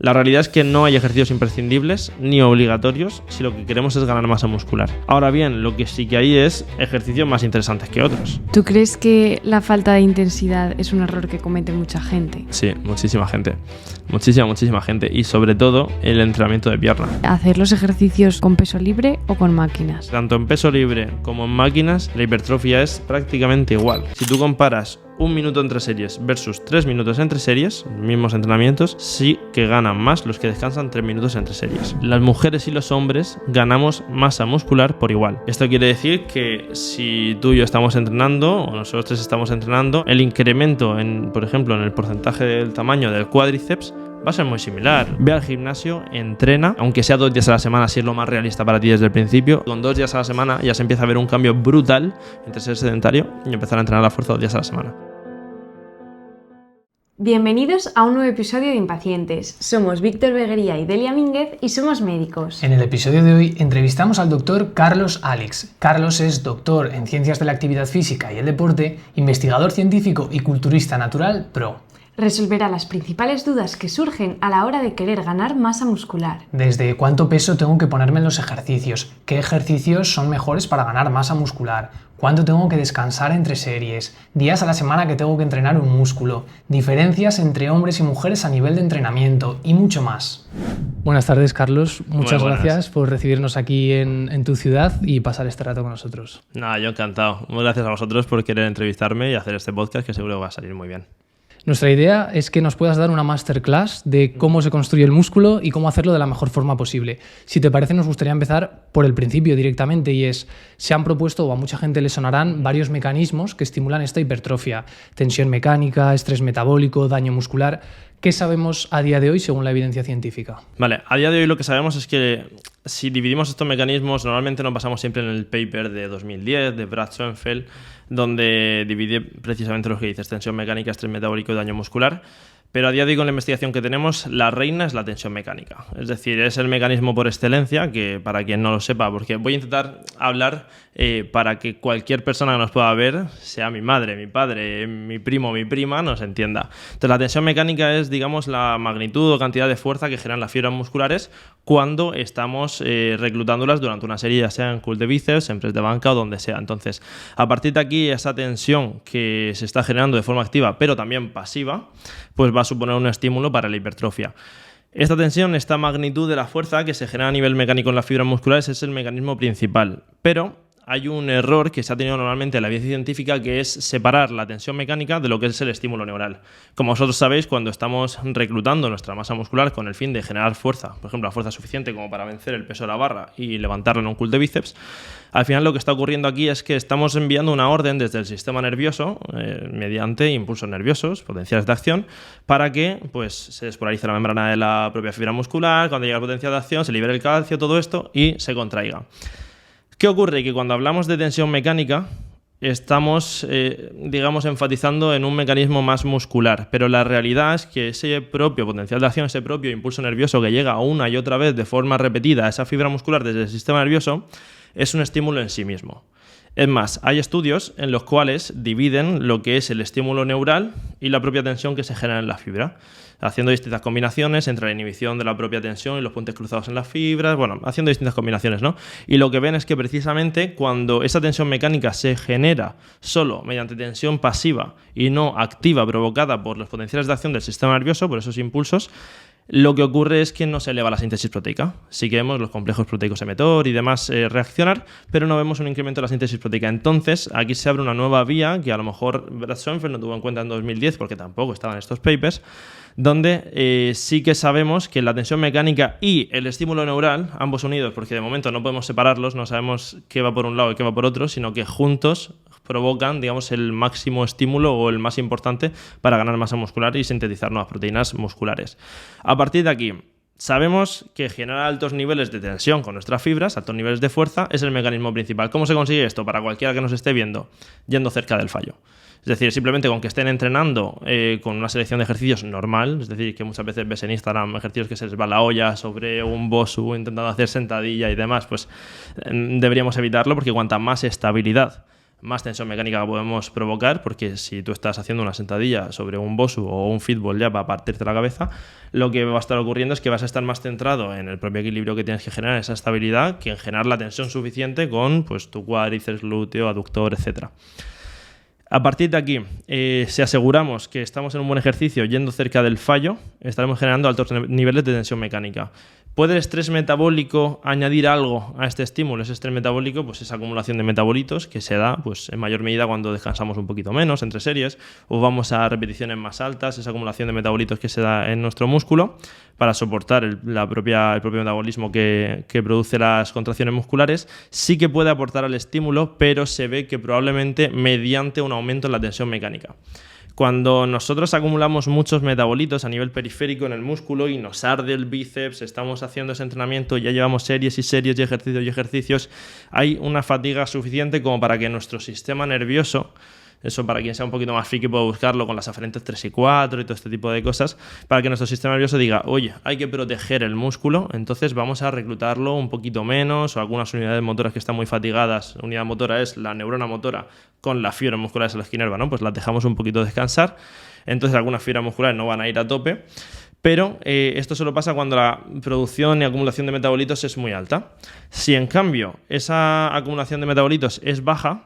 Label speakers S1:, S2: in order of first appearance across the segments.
S1: La realidad es que no hay ejercicios imprescindibles ni obligatorios si lo que queremos es ganar masa muscular. Ahora bien, lo que sí que hay es ejercicios más interesantes que otros.
S2: ¿Tú crees que la falta de intensidad es un error que comete mucha gente?
S1: Sí, muchísima gente. Muchísima gente. Y sobre todo el entrenamiento de pierna.
S2: ¿Hacer los ejercicios con peso libre o con máquinas?
S1: Tanto en peso libre como en máquinas, la hipertrofia es prácticamente igual. Si tú comparas 1 minuto entre series versus 3 minutos entre series, mismos entrenamientos, sí que ganan más los que descansan 3 minutos entre series. Las mujeres y los hombres ganamos masa muscular por igual. Esto quiere decir que si tú y yo estamos entrenando, o nosotros tres estamos entrenando, el incremento, por ejemplo, en el porcentaje del tamaño del cuádriceps va a ser muy similar. Ve al gimnasio, entrena, aunque sea 2 días a la semana, si es lo más realista para ti desde el principio. Con 2 días a la semana ya se empieza a ver un cambio brutal entre ser sedentario y empezar a entrenar a fuerza 2 días a la semana.
S2: Bienvenidos a un nuevo episodio de Impacientes. Somos Víctor Beguería y Delia Mínguez y somos médicos.
S3: En el episodio de hoy entrevistamos al doctor Carlos Alix. Carlos es doctor en Ciencias de la Actividad Física y el Deporte, investigador científico y culturista natural pro.
S2: Resolverá las principales dudas que surgen a la hora de querer ganar masa muscular.
S3: Desde cuánto peso tengo que ponerme en los ejercicios, qué ejercicios son mejores para ganar masa muscular, cuánto tengo que descansar entre series, días a la semana que tengo que entrenar un músculo, diferencias entre hombres y mujeres a nivel de entrenamiento y mucho más. Buenas tardes, Carlos. Muchas gracias por recibirnos aquí en tu ciudad y pasar este rato con nosotros.
S1: Nada, yo encantado. Muchas gracias a vosotros por querer entrevistarme y hacer este podcast que seguro va a salir muy bien.
S3: Nuestra idea es que nos puedas dar una masterclass de cómo se construye el músculo y cómo hacerlo de la mejor forma posible. Si te parece, nos gustaría empezar por el principio directamente y se han propuesto, o a mucha gente le sonarán, varios mecanismos que estimulan esta hipertrofia. Tensión mecánica, estrés metabólico, daño muscular. ¿Qué sabemos a día de hoy según la evidencia científica?
S1: Vale, a día de hoy lo que sabemos es que si dividimos estos mecanismos, normalmente nos basamos siempre en el paper de 2010 de Brad Schoenfeld, donde divide precisamente lo que dices, tensión mecánica, estrés metabólico y daño muscular. Pero a día de hoy, con la investigación que tenemos, la reina es la tensión mecánica. Es decir, es el mecanismo por excelencia, que para quien no lo sepa, porque voy a intentar hablar para que cualquier persona que nos pueda ver, sea mi madre, mi padre, mi primo, mi prima, nos entienda. Entonces, la tensión mecánica es, digamos, la magnitud o cantidad de fuerza que generan las fibras musculares cuando estamos reclutándolas durante una serie, ya sea en curl de bíceps, en press de banca o donde sea. Entonces, a partir de aquí, esa tensión que se está generando de forma activa, pero también pasiva, pues va a suponer un estímulo para la hipertrofia. Esta tensión, esta magnitud de la fuerza que se genera a nivel mecánico en las fibras musculares es el mecanismo principal, pero hay un error que se ha tenido normalmente en la evidencia científica, que es separar la tensión mecánica de lo que es el estímulo neural. Como vosotros sabéis, cuando estamos reclutando nuestra masa muscular con el fin de generar fuerza, por ejemplo, la fuerza suficiente como para vencer el peso de la barra y levantarla en un curl de bíceps, al final lo que está ocurriendo aquí es que estamos enviando una orden desde el sistema nervioso, mediante impulsos nerviosos, potenciales de acción, para que pues, se despolarice la membrana de la propia fibra muscular, cuando llega el potencial de acción, se libere el calcio, todo esto, y se contraiga. ¿Qué ocurre? Que cuando hablamos de tensión mecánica estamos, digamos, enfatizando en un mecanismo más muscular, pero la realidad es que ese propio potencial de acción, ese propio impulso nervioso que llega una y otra vez de forma repetida a esa fibra muscular desde el sistema nervioso es un estímulo en sí mismo. Es más, hay estudios en los cuales dividen lo que es el estímulo neural y la propia tensión que se genera en la fibra, haciendo distintas combinaciones entre la inhibición de la propia tensión y los puentes cruzados en las fibras, bueno, haciendo distintas combinaciones, ¿no? Y lo que ven es que precisamente cuando esa tensión mecánica se genera solo mediante tensión pasiva y no activa provocada por los potenciales de acción del sistema nervioso, por esos impulsos, lo que ocurre es que no se eleva la síntesis proteica. Sí que vemos los complejos proteicos mTOR y demás reaccionar, pero no vemos un incremento de la síntesis proteica. Entonces, aquí se abre una nueva vía que a lo mejor Brad Schoenfeld no tuvo en cuenta en 2010 porque tampoco estaban estos papers, donde sí que sabemos que la tensión mecánica y el estímulo neural, ambos unidos, porque de momento no podemos separarlos, no sabemos qué va por un lado y qué va por otro, sino que juntos provocan, digamos, el máximo estímulo o el más importante para ganar masa muscular y sintetizar nuevas proteínas musculares. A partir de aquí, sabemos que generar altos niveles de tensión con nuestras fibras, altos niveles de fuerza, es el mecanismo principal. ¿Cómo se consigue esto? Para cualquiera que nos esté viendo, yendo cerca del fallo. Es decir, simplemente con que estén entrenando con una selección de ejercicios normal, es decir, que muchas veces ves en Instagram ejercicios que se les va la olla sobre un BOSU intentando hacer sentadilla y demás, pues deberíamos evitarlo porque cuanta más estabilidad más tensión mecánica podemos provocar, porque si tú estás haciendo una sentadilla sobre un BOSU o un fitball ya para partirte la cabeza, lo que va a estar ocurriendo es que vas a estar más centrado en el propio equilibrio que tienes que generar, esa estabilidad, que en generar la tensión suficiente con pues, tu cuádriceps, glúteo, aductor, etc. A partir de aquí, si aseguramos que estamos en un buen ejercicio yendo cerca del fallo, estaremos generando altos niveles de tensión mecánica. ¿Puede el estrés metabólico añadir algo a este estímulo? Ese estrés metabólico, pues esa acumulación de metabolitos que se da pues, en mayor medida cuando descansamos un poquito menos entre series o vamos a repeticiones más altas, esa acumulación de metabolitos que se da en nuestro músculo para soportar el propio metabolismo que produce las contracciones musculares, sí que puede aportar al estímulo, pero se ve que probablemente mediante un aumento en la tensión mecánica. Cuando nosotros acumulamos muchos metabolitos a nivel periférico en el músculo y nos arde el bíceps, estamos haciendo ese entrenamiento, ya llevamos series y series de ejercicios, hay una fatiga suficiente como para que nuestro sistema nervioso, eso para quien sea un poquito más friki puede buscarlo con las aferentes 3 y 4 y todo este tipo de cosas, para que nuestro sistema nervioso diga, oye, hay que proteger el músculo, entonces vamos a reclutarlo un poquito menos, o algunas unidades motoras que están muy fatigadas. Unidad motora es la neurona motora con las fibras musculares de la esquinerva, ¿no? Pues las dejamos un poquito descansar, entonces algunas fibras musculares no van a ir a tope, pero esto solo pasa cuando la producción y acumulación de metabolitos es muy alta. Si en cambio esa acumulación de metabolitos es baja,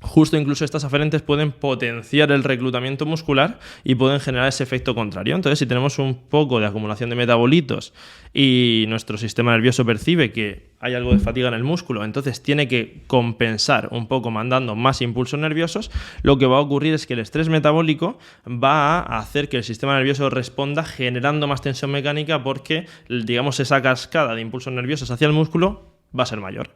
S1: justo incluso estas aferentes pueden potenciar el reclutamiento muscular y pueden generar ese efecto contrario. Entonces, si tenemos un poco de acumulación de metabolitos y nuestro sistema nervioso percibe que hay algo de fatiga en el músculo, entonces tiene que compensar un poco mandando más impulsos nerviosos, lo que va a ocurrir es que el estrés metabólico va a hacer que el sistema nervioso responda generando más tensión mecánica porque, digamos, esa cascada de impulsos nerviosos hacia el músculo va a ser mayor.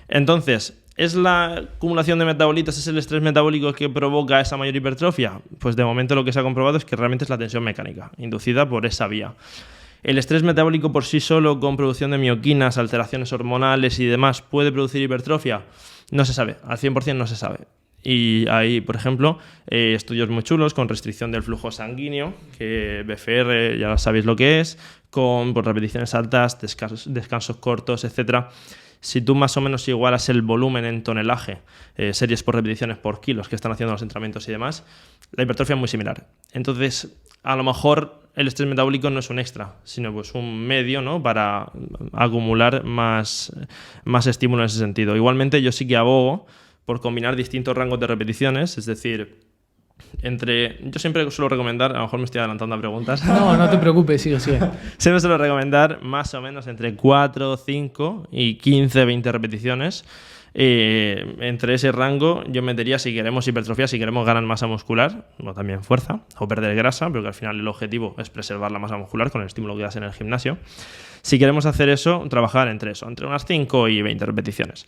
S1: Entonces, ¿es la acumulación de metabolitos, es el estrés metabólico que provoca esa mayor hipertrofia? Pues de momento lo que se ha comprobado es que realmente es la tensión mecánica, inducida por esa vía. ¿El estrés metabólico por sí solo, con producción de mioquinas, alteraciones hormonales y demás, puede producir hipertrofia? No se sabe, al 100% no se sabe. Y hay, por ejemplo, estudios muy chulos con restricción del flujo sanguíneo, que BFR ya sabéis lo que es, con repeticiones altas, descansos cortos, etc. Si tú más o menos igualas el volumen en tonelaje, series por repeticiones por kilos que están haciendo los entrenamientos y demás, la hipertrofia es muy similar. Entonces, a lo mejor el estrés metabólico no es un extra, sino pues un medio, ¿no?, para acumular más estímulo en ese sentido. Igualmente, yo sí que abogo por combinar distintos rangos de repeticiones, es decir, yo siempre suelo recomendar, a lo mejor me estoy adelantando a preguntas.
S3: No te preocupes, sigue.
S1: Siempre suelo recomendar más o menos entre 4, 5 y 15, 20 repeticiones. Entre ese rango yo metería, si queremos hipertrofia, si queremos ganar masa muscular, o también fuerza, o perder grasa, porque al final el objetivo es preservar la masa muscular con el estímulo que das en el gimnasio. Si queremos hacer eso, trabajar entre unas 5 y 20 repeticiones.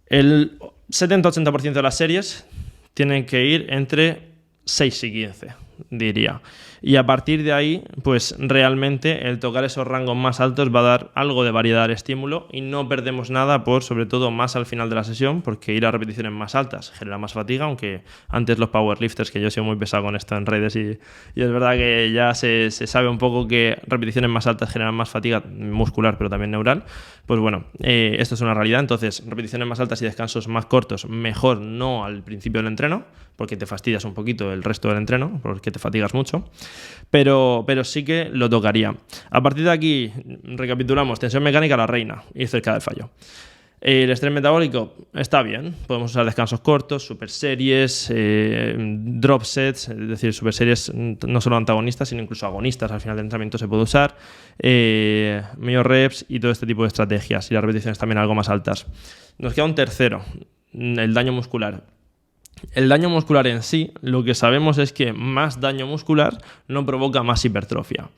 S1: El 70-80% de las series tienen que ir entre 6 y 15, diría. Y a partir de ahí, pues realmente el tocar esos rangos más altos va a dar algo de variedad al estímulo y no perdemos nada sobre todo más al final de la sesión, porque ir a repeticiones más altas genera más fatiga, aunque antes los powerlifters, que yo he sido muy pesado con esto en redes y es verdad que ya se sabe un poco que repeticiones más altas generan más fatiga muscular, pero también neural. Pues bueno, esto es una realidad. Entonces, repeticiones más altas y descansos más cortos, mejor no al principio del entreno, porque te fastidias un poquito el resto del entreno, porque te fatigas mucho, pero sí que lo tocaría. A partir de aquí, recapitulamos, tensión mecánica la reina, ir cerca del fallo. El estrés metabólico está bien, podemos usar descansos cortos, super series, drop sets, es decir, super series no solo antagonistas, sino incluso agonistas al final del entrenamiento se puede usar, medio reps y todo este tipo de estrategias, y las repeticiones también algo más altas. Nos queda un tercero, el daño muscular. El daño muscular en sí, lo que sabemos es que más daño muscular no provoca más hipertrofia.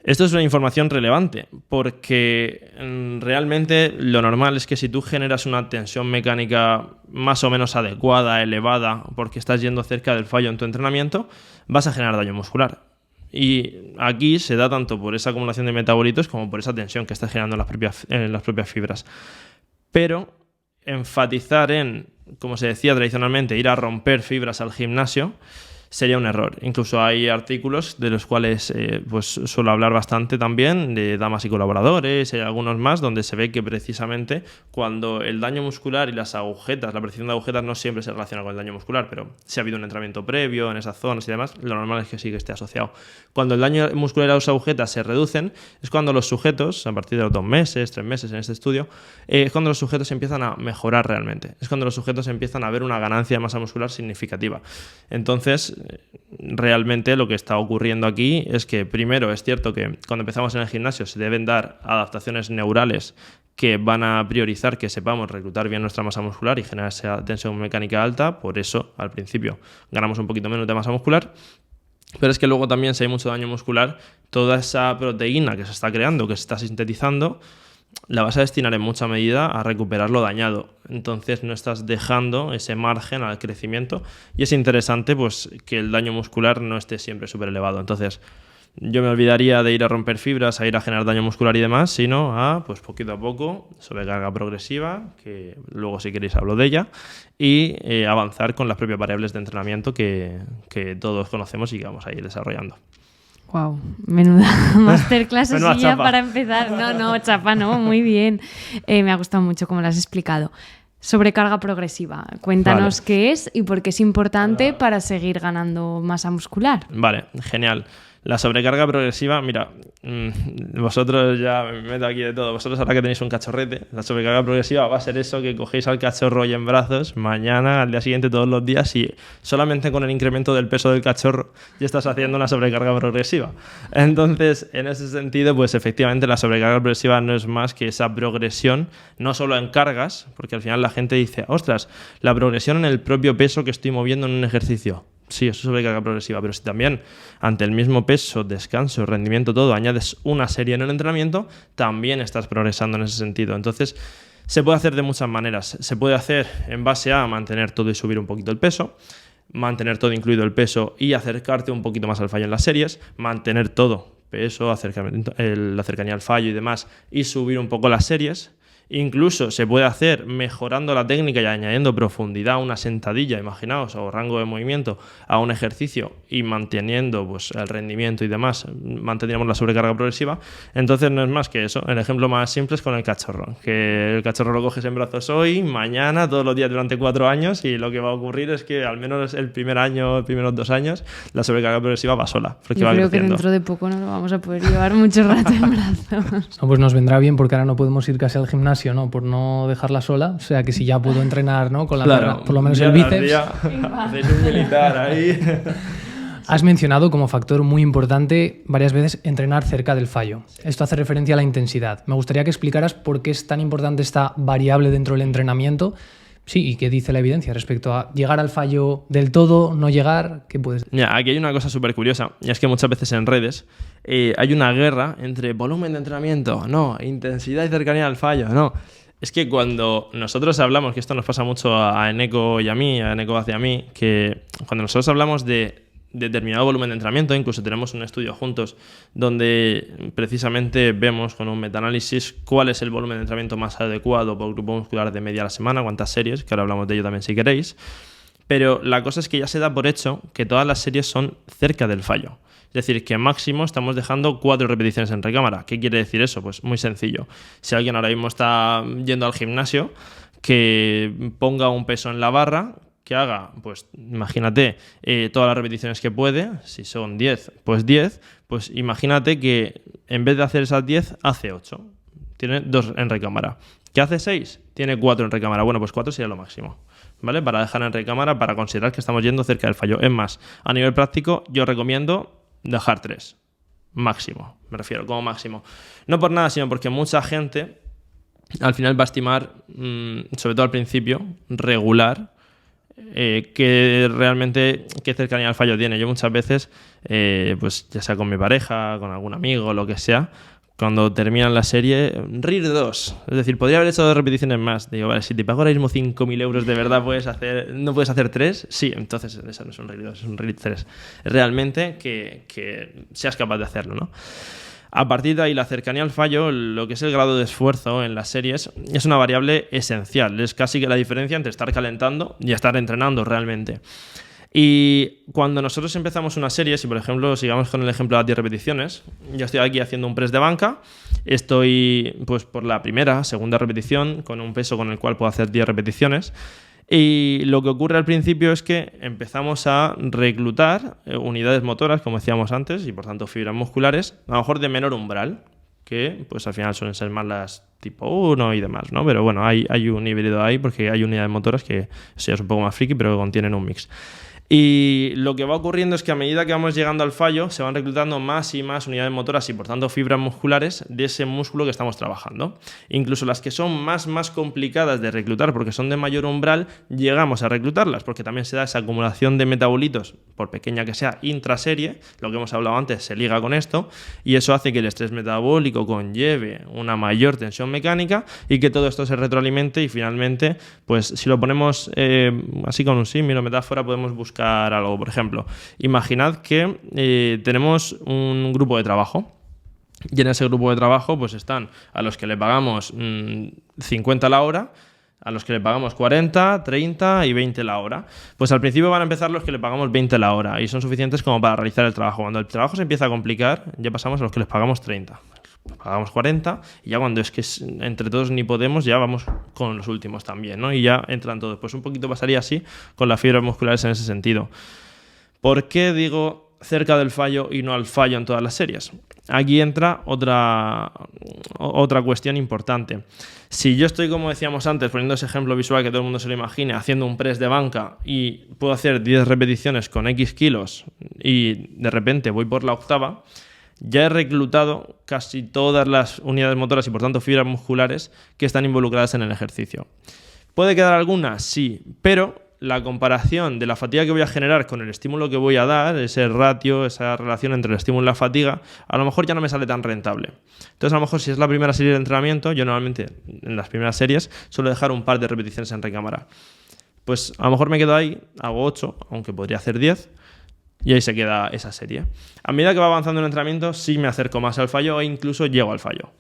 S1: Esto es una información relevante porque realmente lo normal es que si tú generas una tensión mecánica más o menos adecuada, elevada, porque estás yendo cerca del fallo en tu entrenamiento, vas a generar daño muscular. Y aquí se da tanto por esa acumulación de metabolitos como por esa tensión que estás generando en las propias fibras. Pero enfatizar en, como se decía tradicionalmente, ir a romper fibras al gimnasio, sería un error. Incluso hay artículos de los cuales pues suelo hablar bastante también, de damas y colaboradores, hay algunos más, donde se ve que precisamente cuando el daño muscular y las agujetas, la precisión de agujetas no siempre se relaciona con el daño muscular, pero si ha habido un entrenamiento previo en esas zonas y demás, lo normal es que sí que esté asociado. Cuando el daño muscular y las agujetas se reducen, es cuando los sujetos, a partir de los 2 meses, 3 meses en este estudio, es cuando los sujetos empiezan a mejorar realmente. Es cuando los sujetos empiezan a ver una ganancia de masa muscular significativa. Entonces, realmente lo que está ocurriendo aquí es que, primero, es cierto que cuando empezamos en el gimnasio se deben dar adaptaciones neurales que van a priorizar que sepamos reclutar bien nuestra masa muscular y generar esa tensión mecánica alta. Por eso, al principio, ganamos un poquito menos de masa muscular. Pero es que luego también, si hay mucho daño muscular, toda esa proteína que se está creando, que se está sintetizando, la vas a destinar en mucha medida a recuperar lo dañado. Entonces no estás dejando ese margen al crecimiento y es interesante pues que el daño muscular no esté siempre súper elevado. Entonces yo me olvidaría de ir a romper fibras, a ir a generar daño muscular y demás, sino a, pues poquito a poco, sobrecarga progresiva, que luego si queréis hablo de ella, y avanzar con las propias variables de entrenamiento que todos conocemos y que vamos a ir desarrollando.
S2: Wow, menuda masterclass
S1: Menuda
S2: así ya
S1: chapa.
S2: para empezar. No, chapa, no, muy bien. Me ha gustado mucho cómo lo has explicado. Sobrecarga progresiva. Cuéntanos qué es y por qué es importante para seguir ganando masa muscular.
S1: Vale, genial. La sobrecarga progresiva, mira, vosotros ya me meto aquí de todo, vosotros ahora que tenéis un cachorrete, la sobrecarga progresiva va a ser eso que cogéis al cachorro hoy en brazos, mañana, al día siguiente, todos los días, y solamente con el incremento del peso del cachorro ya estás haciendo una sobrecarga progresiva. Entonces, en ese sentido, pues efectivamente la sobrecarga progresiva no es más que esa progresión, no solo en cargas, porque al final la gente dice, ostras, la progresión en el propio peso que estoy moviendo en un ejercicio. Sí, eso es sobrecarga progresiva, pero si también ante el mismo peso, descanso, rendimiento, todo, añades una serie en el entrenamiento, también estás progresando en ese sentido. Entonces, se puede hacer de muchas maneras. Se puede hacer en base a mantener todo y subir un poquito el peso, mantener todo incluido el peso y acercarte un poquito más al fallo en las series, mantener todo, peso, la cercanía al fallo y demás, y subir un poco las series. Incluso se puede hacer mejorando la técnica y añadiendo profundidad a una sentadilla, imaginaos, o rango de movimiento a un ejercicio y manteniendo pues, el rendimiento y demás, mantendríamos la sobrecarga progresiva. Entonces no es más que eso. El ejemplo más simple es con el cachorro, que el cachorro lo coges en brazos hoy, mañana, todos los días durante 4 años, y lo que va a ocurrir es que al menos el primer año, los primeros 2 años, la sobrecarga progresiva va sola, porque
S2: Yo
S1: va
S2: creo
S1: creciendo.
S2: Que dentro de poco no lo vamos a poder llevar mucho rato en brazos.
S3: No, pues nos vendrá bien porque ahora no podemos ir casi al gimnasio, ¿no? Por no dejarla sola. O sea que si ya puedo entrenar, ¿no? Con la pierna, por lo menos el bíceps.
S1: Hacéis un militar ahí.
S3: Has mencionado como factor muy importante varias veces entrenar cerca del fallo. Esto hace referencia a la intensidad. Me gustaría que explicaras por qué es tan importante esta variable dentro del entrenamiento. Sí, y qué dice la evidencia respecto a llegar al fallo del todo, no llegar. ¿Qué puedes decir?
S1: Aquí hay una cosa súper curiosa, y es que muchas veces en redes hay una guerra entre volumen de entrenamiento, no, intensidad y cercanía al fallo, no. Es que cuando nosotros hablamos, que esto nos pasa mucho a Eneco y a mí, a Eneco hacia mí, que cuando nosotros hablamos de determinado volumen de entrenamiento, incluso tenemos un estudio juntos donde precisamente vemos con un metaanálisis cuál es el volumen de entrenamiento más adecuado por grupo muscular de media a la semana, cuántas series, que ahora hablamos de ello también si queréis, pero la cosa es que ya se da por hecho que todas las series son cerca del fallo. Es decir, que máximo estamos dejando 4 repeticiones en recámara. ¿Qué quiere decir eso? Pues muy sencillo. Si alguien ahora mismo está yendo al gimnasio, que ponga un peso en la barra, que haga, pues imagínate, todas las repeticiones que puede, si son 10, pues 10, pues imagínate que en vez de hacer esas 10, hace 8. Tiene 2 en recámara. ¿Qué hace 6? Tiene 4 en recámara. Bueno, pues 4 sería lo máximo, ¿vale? Para dejar en recámara, para considerar que estamos yendo cerca del fallo. Es más, a nivel práctico, yo recomiendo dejar 3. Máximo, me refiero, como máximo. No por nada, sino porque mucha gente al final va a estimar, sobre todo al principio, regular, que realmente qué cercanía al fallo tiene. Yo muchas veces, pues ya sea con mi pareja, con algún amigo, lo que sea, cuando terminan la serie, RIR 2. Es decir, podría haber hecho 2 repeticiones más. Digo, vale, si te pago ahora mismo 5.000 euros, ¿de verdad no puedes hacer 3? Sí, entonces eso no es un RIR 2, es un RIR 3. Realmente que seas capaz de hacerlo, ¿no? A partir de ahí, la cercanía al fallo, lo que es el grado de esfuerzo en las series, es una variable esencial. Es casi que la diferencia entre estar calentando y estar entrenando realmente. Y cuando nosotros empezamos una serie, si por ejemplo sigamos con el ejemplo de las 10 repeticiones, yo estoy aquí haciendo un press de banca, estoy pues por la primera, segunda repetición, con un peso con el cual puedo hacer 10 repeticiones. Y lo que ocurre al principio es que empezamos a reclutar unidades motoras, como decíamos antes, y por tanto fibras musculares, a lo mejor de menor umbral, que pues al final suelen ser más las tipo 1 y demás, ¿no? Pero bueno, hay un híbrido ahí porque hay unidades motoras que eso ya es un poco más friki, pero que contienen un mix. Y lo que va ocurriendo es que a medida que vamos llegando al fallo se van reclutando más y más unidades motoras y por tanto fibras musculares de ese músculo que estamos trabajando. Incluso las que son más complicadas de reclutar porque son de mayor umbral, llegamos a reclutarlas porque también se da esa acumulación de metabolitos, por pequeña que sea, intraserie, lo que hemos hablado antes se liga con esto y eso hace que el estrés metabólico conlleve una mayor tensión mecánica y que todo esto se retroalimente y finalmente, pues si lo ponemos así con un símil o metáfora, podemos buscar algo. Por ejemplo, imaginad que tenemos un grupo de trabajo y en ese grupo de trabajo pues están a los que le pagamos 50 la hora, a los que le pagamos 40, 30 y 20 la hora. Pues al principio van a empezar los que le pagamos 20 la hora y son suficientes como para realizar el trabajo. Cuando el trabajo se empieza a complicar, ya pasamos a los que les pagamos 30. Pagamos 40 y ya cuando es que entre todos ni podemos, ya vamos con los últimos también, ¿no? Y ya entran todos. Pues un poquito pasaría así con las fibras musculares en ese sentido. ¿Por qué digo cerca del fallo y no al fallo en todas las series? Aquí entra otra cuestión importante. Si yo estoy, como decíamos antes, poniendo ese ejemplo visual que todo el mundo se lo imagine, haciendo un press de banca y puedo hacer 10 repeticiones con X kilos y de repente voy por la octava, ya he reclutado casi todas las unidades motoras y por tanto fibras musculares que están involucradas en el ejercicio. ¿Puede quedar alguna? Sí, pero la comparación de la fatiga que voy a generar con el estímulo que voy a dar, ese ratio, esa relación entre el estímulo y la fatiga, a lo mejor ya no me sale tan rentable. Entonces a lo mejor si es la primera serie de entrenamiento, yo normalmente en las primeras series suelo dejar un par de repeticiones en recámara. Pues a lo mejor me quedo ahí, hago 8, aunque podría hacer 10, y ahí se queda esa serie. A medida que va avanzando el entrenamiento, sí me acerco más al fallo e incluso llego al fallo.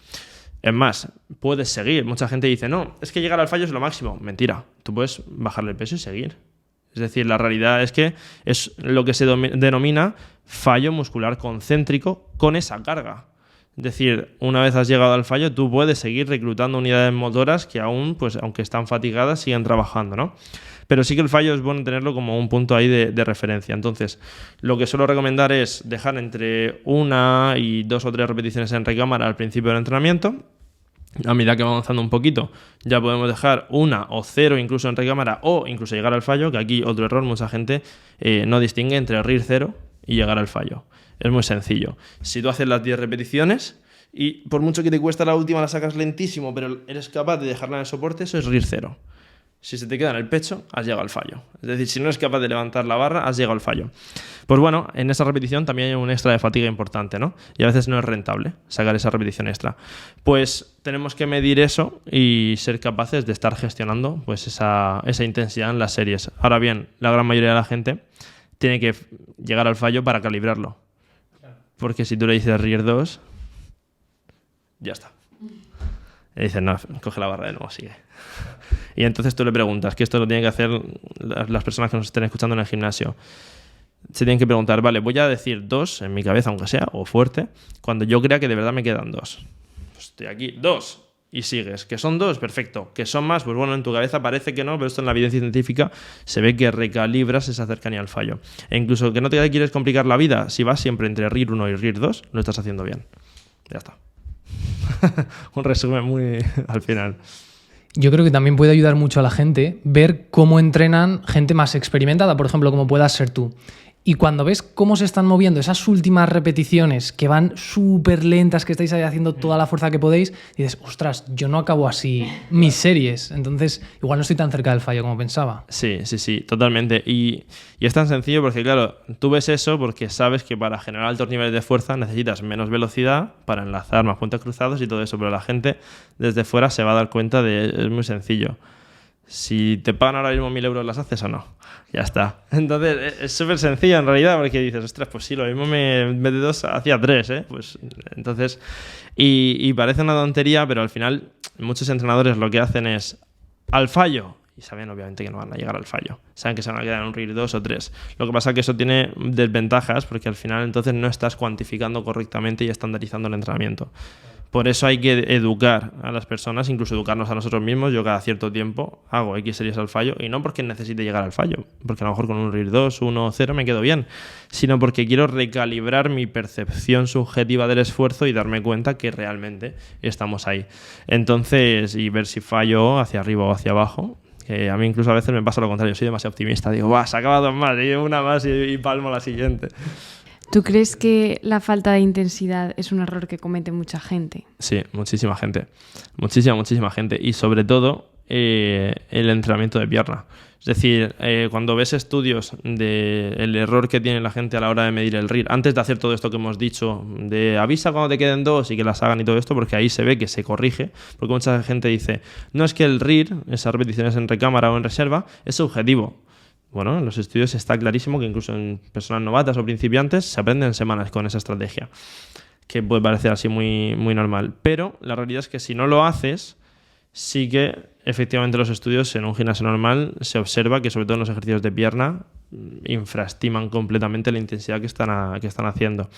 S1: Es más, puedes seguir. Mucha gente dice, no, es que llegar al fallo es lo máximo. Mentira, tú puedes bajarle el peso y seguir. Es decir, la realidad es que es lo que se denomina fallo muscular concéntrico con esa carga. Es decir, una vez has llegado al fallo, tú puedes seguir reclutando unidades motoras que aún, pues, aunque están fatigadas, siguen trabajando, ¿no? Pero sí que el fallo es bueno tenerlo como un punto ahí de referencia. Entonces, lo que suelo recomendar es dejar entre 1 y 2 o 3 repeticiones en recámara al principio del entrenamiento. A medida que va avanzando un poquito, ya podemos dejar 1 o 0 incluso en recámara o incluso llegar al fallo, que aquí otro error, mucha gente no distingue entre RIR 0 y llegar al fallo. Es muy sencillo. Si tú haces las 10 repeticiones y por mucho que te cuesta la última la sacas lentísimo, pero eres capaz de dejarla en el soporte, eso es RIR 0. Si se te queda en el pecho, has llegado al fallo. Es decir, si no eres capaz de levantar la barra, has llegado al fallo. Pues bueno, en esa repetición también hay un extra de fatiga importante, ¿no? Y a veces no es rentable sacar esa repetición extra. Pues tenemos que medir eso y ser capaces de estar gestionando pues esa intensidad en las series. Ahora bien, la gran mayoría de la gente tiene que llegar al fallo para calibrarlo. Porque si tú le dices RIR 2, ya está. Y dices, no, coge la barra de nuevo, sigue. Y entonces tú le preguntas, que esto lo tienen que hacer las personas que nos estén escuchando en el gimnasio. Se tienen que preguntar, vale, voy a decir 2 en mi cabeza, aunque sea, o fuerte, cuando yo crea que de verdad me quedan 2. Pues estoy aquí, 2, y sigues. ¿Que son 2? Perfecto. ¿Que son más? Pues bueno, en tu cabeza parece que no, pero esto en la evidencia científica se ve que recalibras esa cercanía al fallo. E incluso que no te quieres complicar la vida, si vas siempre entre RIR 1 y RIR 2, lo estás haciendo bien. Ya está. Un resumen muy al final.
S3: Yo creo que también puede ayudar mucho a la gente ver cómo entrenan gente más experimentada, por ejemplo, como puedas ser tú. Y cuando ves cómo se están moviendo esas últimas repeticiones que van súper lentas, que estáis ahí haciendo toda la fuerza que podéis, dices, ostras, yo no acabo así mis series. Entonces, igual no estoy tan cerca del fallo como pensaba.
S1: Sí, totalmente. Y es tan sencillo porque, claro, tú ves eso porque sabes que para generar altos niveles de fuerza necesitas menos velocidad para enlazar más puentes cruzados y todo eso. Pero la gente desde fuera se va a dar cuenta de... Es muy sencillo. Si te pagan ahora mismo 1.000 euros, ¿las haces o no? Ya está. Entonces, es súper sencillo en realidad, porque dices, ostras, pues sí, lo mismo en vez de 2 hacía 3, ¿eh? Pues entonces, y parece una tontería, pero al final muchos entrenadores lo que hacen es al fallo y saben obviamente que no van a llegar al fallo. Saben que se van a quedar en un RIR 2 o 3. Lo que pasa es que eso tiene desventajas porque al final entonces no estás cuantificando correctamente y estandarizando el entrenamiento. Por eso hay que educar a las personas, incluso educarnos a nosotros mismos. Yo cada cierto tiempo hago X series al fallo y no porque necesite llegar al fallo, porque a lo mejor con un RIR 2, 1 o 0 me quedo bien, sino porque quiero recalibrar mi percepción subjetiva del esfuerzo y darme cuenta que realmente estamos ahí. Entonces, y ver si fallo hacia arriba o hacia abajo. A mí incluso a veces me pasa lo contrario, soy demasiado optimista. Digo, se acaba 2 más, y una más y palmo la siguiente.
S2: ¿Tú crees que la falta de intensidad es un error que comete mucha gente?
S1: Sí, muchísima gente. Muchísima gente. Y sobre todo el entrenamiento de pierna. Es decir, cuando ves estudios del error que tiene la gente a la hora de medir el RIR, antes de hacer todo esto que hemos dicho, de avisa cuando te queden 2 y que las hagan y todo esto, porque ahí se ve que se corrige, porque mucha gente dice, no es que el RIR, esas repeticiones en recámara o en reserva, es subjetivo. Bueno, en los estudios está clarísimo que incluso en personas novatas o principiantes se aprenden semanas con esa estrategia, que puede parecer así muy, muy normal. Pero la realidad es que si no lo haces, sí que efectivamente los estudios en un gimnasio normal se observa que sobre todo en los ejercicios de pierna infraestiman completamente la intensidad que están haciendo.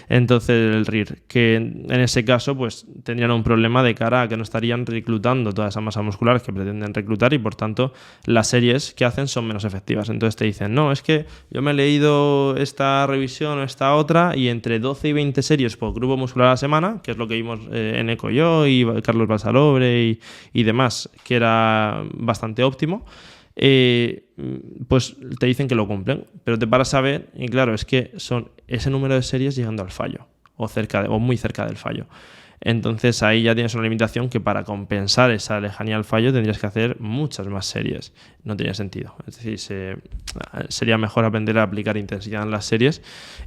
S1: Entonces el RIR, que en ese caso pues tendrían un problema de cara a que no estarían reclutando toda esa masa muscular que pretenden reclutar y por tanto las series que hacen son menos efectivas. Entonces te dicen, no, es que yo me he leído esta revisión o esta otra y entre 12 y 20 series por grupo muscular a la semana, que es lo que vimos en Eco yo y Carlos Balsalobre y demás, que era bastante óptimo, pues te dicen que lo cumplen, pero te paras a ver y claro, es que son ese número de series llegando al fallo o muy cerca del fallo. Entonces ahí ya tienes una limitación que para compensar esa lejanía al fallo tendrías que hacer muchas más series. No tenía sentido. Es decir, sería mejor aprender a aplicar intensidad en las series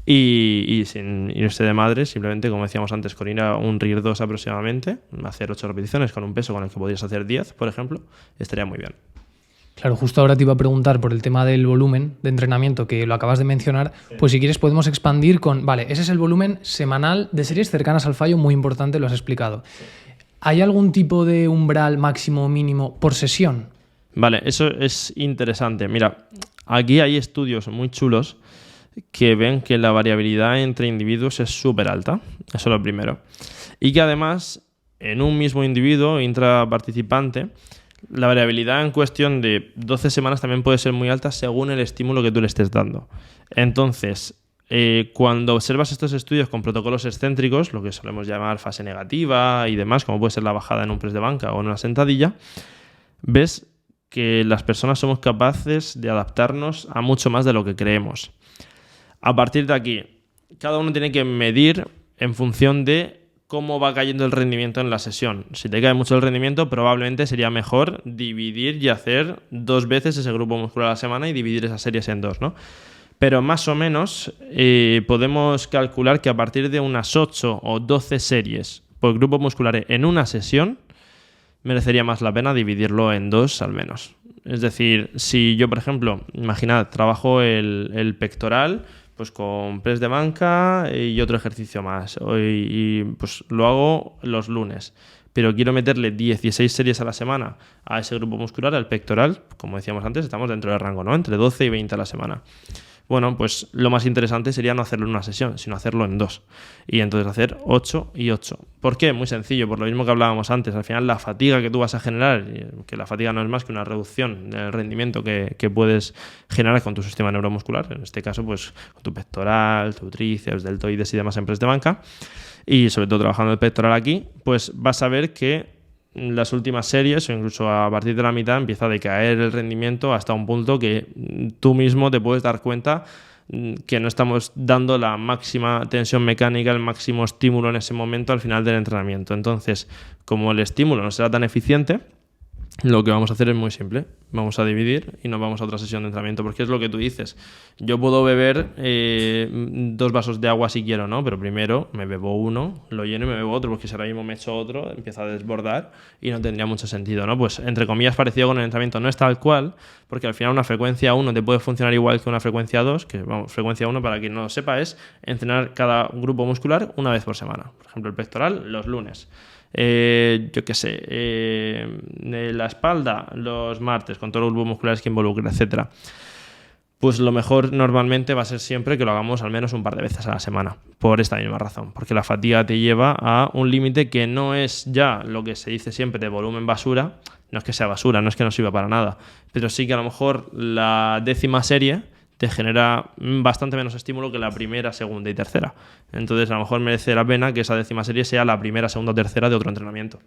S1: y sin irse de madre, simplemente como decíamos antes, con ir a un RIR 2 aproximadamente, hacer 8 repeticiones con un peso con el que podrías hacer 10, por ejemplo, estaría muy bien.
S3: Claro, justo ahora te iba a preguntar por el tema del volumen de entrenamiento que lo acabas de mencionar, pues si quieres podemos expandir con, vale, ese es el volumen semanal de series cercanas al fallo, muy importante, lo has explicado. ¿Hay algún tipo de umbral máximo o mínimo por sesión?
S1: Vale, eso es interesante. Mira, aquí hay estudios muy chulos que ven que la variabilidad entre individuos es súper alta, eso es lo primero. Y que además, en un mismo individuo intraparticipante, la variabilidad en cuestión de 12 semanas también puede ser muy alta según el estímulo que tú le estés dando. Entonces, cuando observas estos estudios con protocolos excéntricos, lo que solemos llamar fase negativa y demás, como puede ser la bajada en un press de banca o en una sentadilla, ves que las personas somos capaces de adaptarnos a mucho más de lo que creemos. A partir de aquí, cada uno tiene que medir en función de cómo va cayendo el rendimiento en la sesión. Si te cae mucho el rendimiento, probablemente sería mejor dividir y hacer 2 veces ese grupo muscular a la semana y dividir esas series en 2, ¿no? Pero más o menos podemos calcular que a partir de unas 8 o 12 series por grupo muscular en una sesión, merecería más la pena dividirlo en 2 al menos. Es decir, si yo, por ejemplo, imaginad, trabajo el pectoral pues con press de banca y otro ejercicio más. Y pues lo hago los lunes. Pero quiero meterle 16 series a la semana a ese grupo muscular, al pectoral. Como decíamos antes, estamos dentro del rango, ¿no? Entre 12 y 20 a la semana. Bueno, pues lo más interesante sería no hacerlo en una sesión, sino hacerlo en 2. Y entonces hacer 8 y 8. ¿Por qué? Muy sencillo, por lo mismo que hablábamos antes. Al final la fatiga que tú vas a generar, que la fatiga no es más que una reducción del rendimiento que puedes generar con tu sistema neuromuscular, en este caso pues con tu pectoral, tu tríceps, deltoides y demás en press de banca, y sobre todo trabajando el pectoral aquí, pues vas a ver que las últimas series o incluso a partir de la mitad empieza a decaer el rendimiento hasta un punto que tú mismo te puedes dar cuenta que no estamos dando la máxima tensión mecánica, el máximo estímulo en ese momento al final del entrenamiento. Entonces, como el estímulo no será tan eficiente, lo que vamos a hacer es muy simple. Vamos a dividir y nos vamos a otra sesión de entrenamiento, porque es lo que tú dices. Yo puedo beber 2 vasos de agua si quiero, ¿no? Pero primero me bebo uno, lo lleno y me bebo otro, porque si ahora mismo me echo otro, empieza a desbordar y no tendría mucho sentido, ¿no? Pues entre comillas parecido con el entrenamiento. No es tal cual, porque al final una frecuencia 1 te puede funcionar igual que una frecuencia 2, que vamos, frecuencia 1 para quien no lo sepa es entrenar cada grupo muscular una vez por semana. Por ejemplo, el pectoral los lunes. Yo qué sé, la espalda los martes con todos los grupos musculares que involucra, etcétera. Pues lo mejor normalmente va a ser siempre que lo hagamos al menos un par de veces a la semana, por esta misma razón, porque la fatiga te lleva a un límite que no es ya lo que se dice siempre de volumen basura, no es que sea basura, no es que no sirva para nada, pero sí que a lo mejor la 10ª serie te genera bastante menos estímulo que la primera, segunda y tercera. Entonces a lo mejor merece la pena que esa 10ª serie sea la primera, segunda o tercera de otro entrenamiento.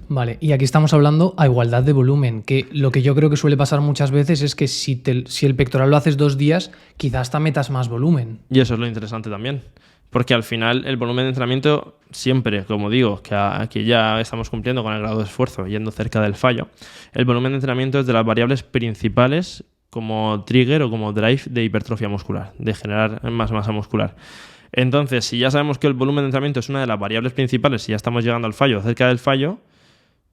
S3: Vale, y aquí estamos hablando a igualdad de volumen, que lo que yo creo que suele pasar muchas veces es que si el pectoral lo haces 2 días, quizás hasta metas más volumen.
S1: Y eso es lo interesante también, porque al final el volumen de entrenamiento siempre, como digo, que ya estamos cumpliendo con el grado de esfuerzo, yendo cerca del fallo, el volumen de entrenamiento es de las variables principales como trigger o como drive de hipertrofia muscular, de generar más masa muscular. Entonces, si ya sabemos que el volumen de entrenamiento es una de las variables principales, si ya estamos llegando al fallo, cerca del fallo,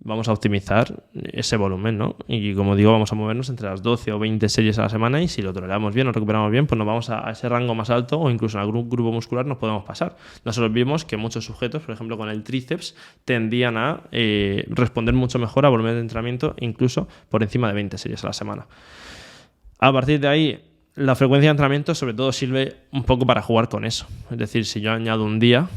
S1: vamos a optimizar ese volumen, ¿no? Y como digo, vamos a movernos entre las 12 o 20 series a la semana, y si lo toleramos bien o recuperamos bien, pues nos vamos a ese rango más alto, o incluso en algún grupo muscular nos podemos pasar. Nosotros vimos que muchos sujetos, por ejemplo con el tríceps, tendían a responder mucho mejor a volumen de entrenamiento, incluso por encima de 20 series a la semana. A partir de ahí, la frecuencia de entrenamiento sobre todo sirve un poco para jugar con eso. Es decir, si yo añado un día,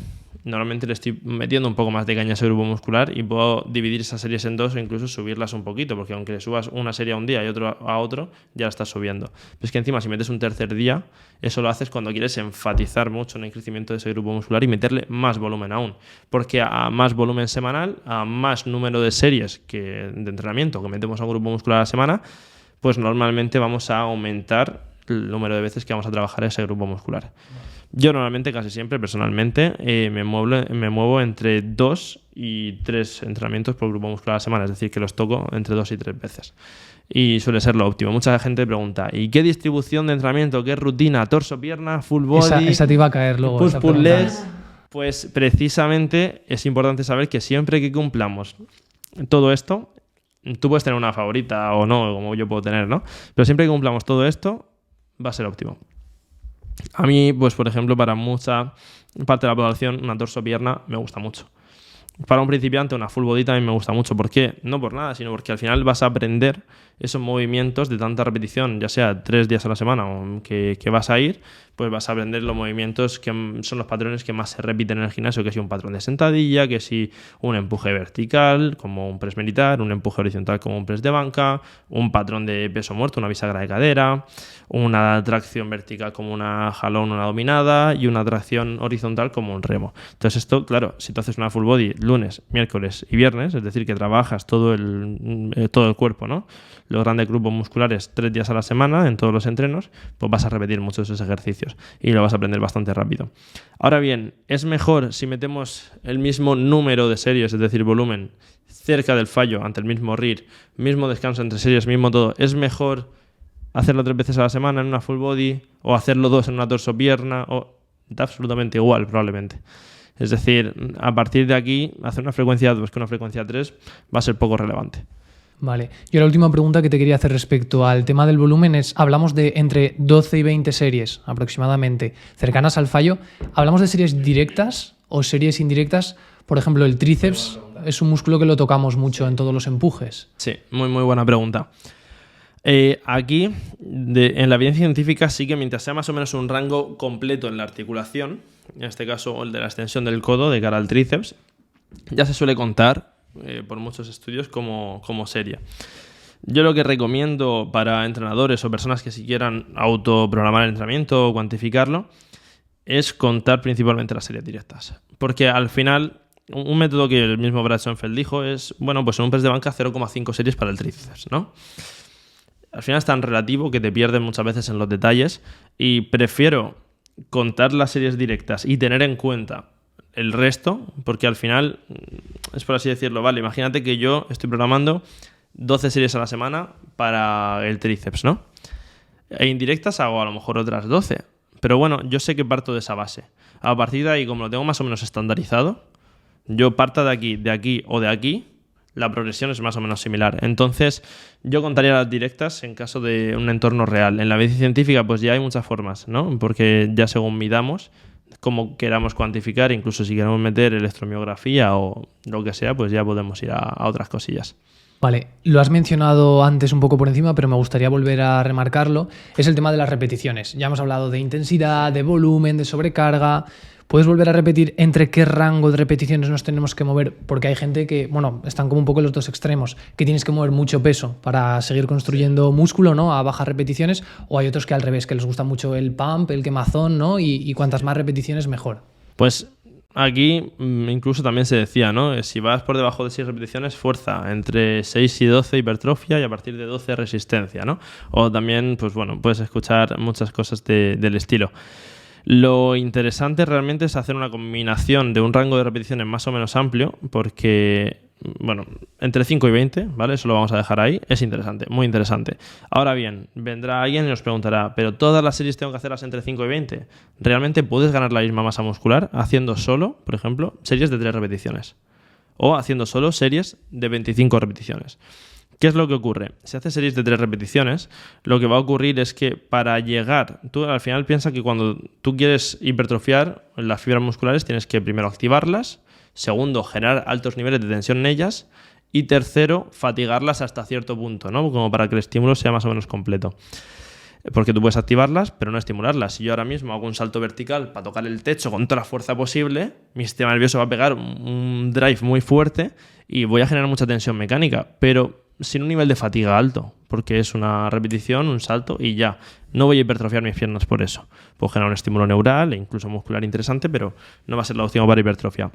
S1: normalmente le estoy metiendo un poco más de caña a ese grupo muscular y puedo dividir esas series en 2 o incluso subirlas un poquito, porque aunque le subas una serie a un día y otro a otro, ya la estás subiendo. Pero es que encima si metes un tercer día, eso lo haces cuando quieres enfatizar mucho en el crecimiento de ese grupo muscular y meterle más volumen aún, porque a más volumen semanal, a más número de series de entrenamiento que metemos a un grupo muscular a la semana, pues normalmente vamos a aumentar el número de veces que vamos a trabajar ese grupo muscular. Yo normalmente, casi siempre, personalmente, me muevo entre 2 y 3 entrenamientos por grupo muscular a la semana, es decir, que los toco entre 2 y 3 veces. Y suele ser lo óptimo. Mucha gente pregunta, ¿y qué distribución de entrenamiento? ¿Qué rutina? ¿Torso, pierna, full body?
S3: Esa te iba a caer luego.
S1: Push-pull legs. Pues precisamente es importante saber que siempre que cumplamos todo esto, tú puedes tener una favorita o no, como yo puedo tener, ¿no? Pero siempre que cumplamos todo esto, va a ser óptimo. A mí, pues por ejemplo, para mucha parte de la población, una torso-pierna me gusta mucho. Para un principiante, una full body también me gusta mucho. ¿Por qué? No por nada, sino porque al final vas a aprender esos movimientos de tanta repetición, ya sea 3 días a la semana o que vas a ir, pues vas a aprender los movimientos que son los patrones que más se repiten en el gimnasio, que si un patrón de sentadilla, que si un empuje vertical, como un press militar, un empuje horizontal como un press de banca, un patrón de peso muerto, una bisagra de cadera, una tracción vertical como una jalón, una dominada, y una tracción horizontal como un remo. Entonces esto, claro, si tú haces una full body lunes, miércoles y viernes, es decir, que trabajas todo el cuerpo, ¿no? Los grandes grupos musculares 3 días a la semana en todos los entrenos, pues vas a repetir muchos de esos ejercicios y lo vas a aprender bastante rápido. Ahora bien, es mejor si metemos el mismo número de series, es decir, volumen, cerca del fallo, ante el mismo RIR, mismo descanso entre series, mismo todo. ¿Es mejor hacerlo 3 veces a la semana en una full body o hacerlo 2 en una torso-pierna? Da absolutamente igual, probablemente. Es decir, a partir de aquí, hacer una frecuencia 2 que una frecuencia 3 va a ser poco relevante.
S3: Vale. Yo la última pregunta que te quería hacer respecto al tema del volumen es, hablamos de entre 12 y 20 series aproximadamente cercanas al fallo. ¿Hablamos de series directas o series indirectas? Por ejemplo, el tríceps es un músculo que lo tocamos mucho en todos los empujes.
S1: Sí, muy buena pregunta. Aquí, en la evidencia científica, sí que mientras sea más o menos un rango completo en la articulación, en este caso el de la extensión del codo de cara al tríceps, ya se suele contar por muchos estudios como serie. Yo lo que recomiendo para entrenadores o personas que si quieran autoprogramar el entrenamiento o cuantificarlo es contar principalmente las series directas, porque al final un método que el mismo Brad Schoenfeld dijo es, bueno, pues en un press de banca 0,5 series para el tríceps, ¿no? Al final es tan relativo que te pierdes muchas veces en los detalles, y prefiero contar las series directas y tener en cuenta el resto, porque al final es, por así decirlo, vale, imagínate que yo estoy programando 12 series a la semana para el tríceps, ¿no? E indirectas hago a lo mejor otras 12, pero bueno, yo sé que parto de esa base. A partir de ahí, como lo tengo más o menos estandarizado, yo parta de aquí o de aquí, la progresión es más o menos similar. Entonces, yo contaría las directas en caso de un entorno real. En la evidencia científica, pues ya hay muchas formas, ¿no? Porque ya según midamos, como queramos cuantificar, incluso si queremos meter electromiografía o lo que sea, pues ya podemos ir a otras cosillas.
S3: Vale, lo has mencionado antes un poco por encima, pero me gustaría volver a remarcarlo. Es el tema de las repeticiones. Ya hemos hablado de intensidad, de volumen, de sobrecarga. ¿Puedes volver a repetir entre qué rango de repeticiones nos tenemos que mover? Porque hay gente que, bueno, están como un poco en los dos extremos, que tienes que mover mucho peso para seguir construyendo músculo, ¿no? A bajas repeticiones, o hay otros que al revés, que les gusta mucho el pump, el quemazón, ¿no? Y cuantas más repeticiones, mejor.
S1: Pues aquí incluso también se decía, ¿no? Si vas por debajo de 6 repeticiones, fuerza. Entre 6 y 12 hipertrofia y a partir de 12 resistencia, ¿no? O también, pues bueno, puedes escuchar muchas cosas del estilo. Lo interesante realmente es hacer una combinación de un rango de repeticiones más o menos amplio, porque, bueno, entre 5 y 20, ¿vale? Eso lo vamos a dejar ahí. Es interesante, muy interesante. Ahora bien, vendrá alguien y nos preguntará, ¿pero todas las series tengo que hacerlas entre 5 y 20? ¿Realmente puedes ganar la misma masa muscular haciendo solo, por ejemplo, series de 3 repeticiones? O haciendo solo series de 25 repeticiones. ¿Qué es lo que ocurre? Si haces series de 3 repeticiones, lo que va a ocurrir es que para llegar, tú al final piensas que cuando tú quieres hipertrofiar las fibras musculares tienes que primero activarlas, segundo, generar altos niveles de tensión en ellas y tercero, fatigarlas hasta cierto punto, ¿no? Como para que el estímulo sea más o menos completo. Porque tú puedes activarlas, pero no estimularlas. Si yo ahora mismo hago un salto vertical para tocar el techo con toda la fuerza posible, mi sistema nervioso va a pegar un drive muy fuerte y voy a generar mucha tensión mecánica, pero sin un nivel de fatiga alto, porque es una repetición, un salto y ya. No voy a hipertrofiar mis piernas por eso. Puedo generar un estímulo neural e incluso muscular interesante, pero no va a ser la opción para hipertrofia.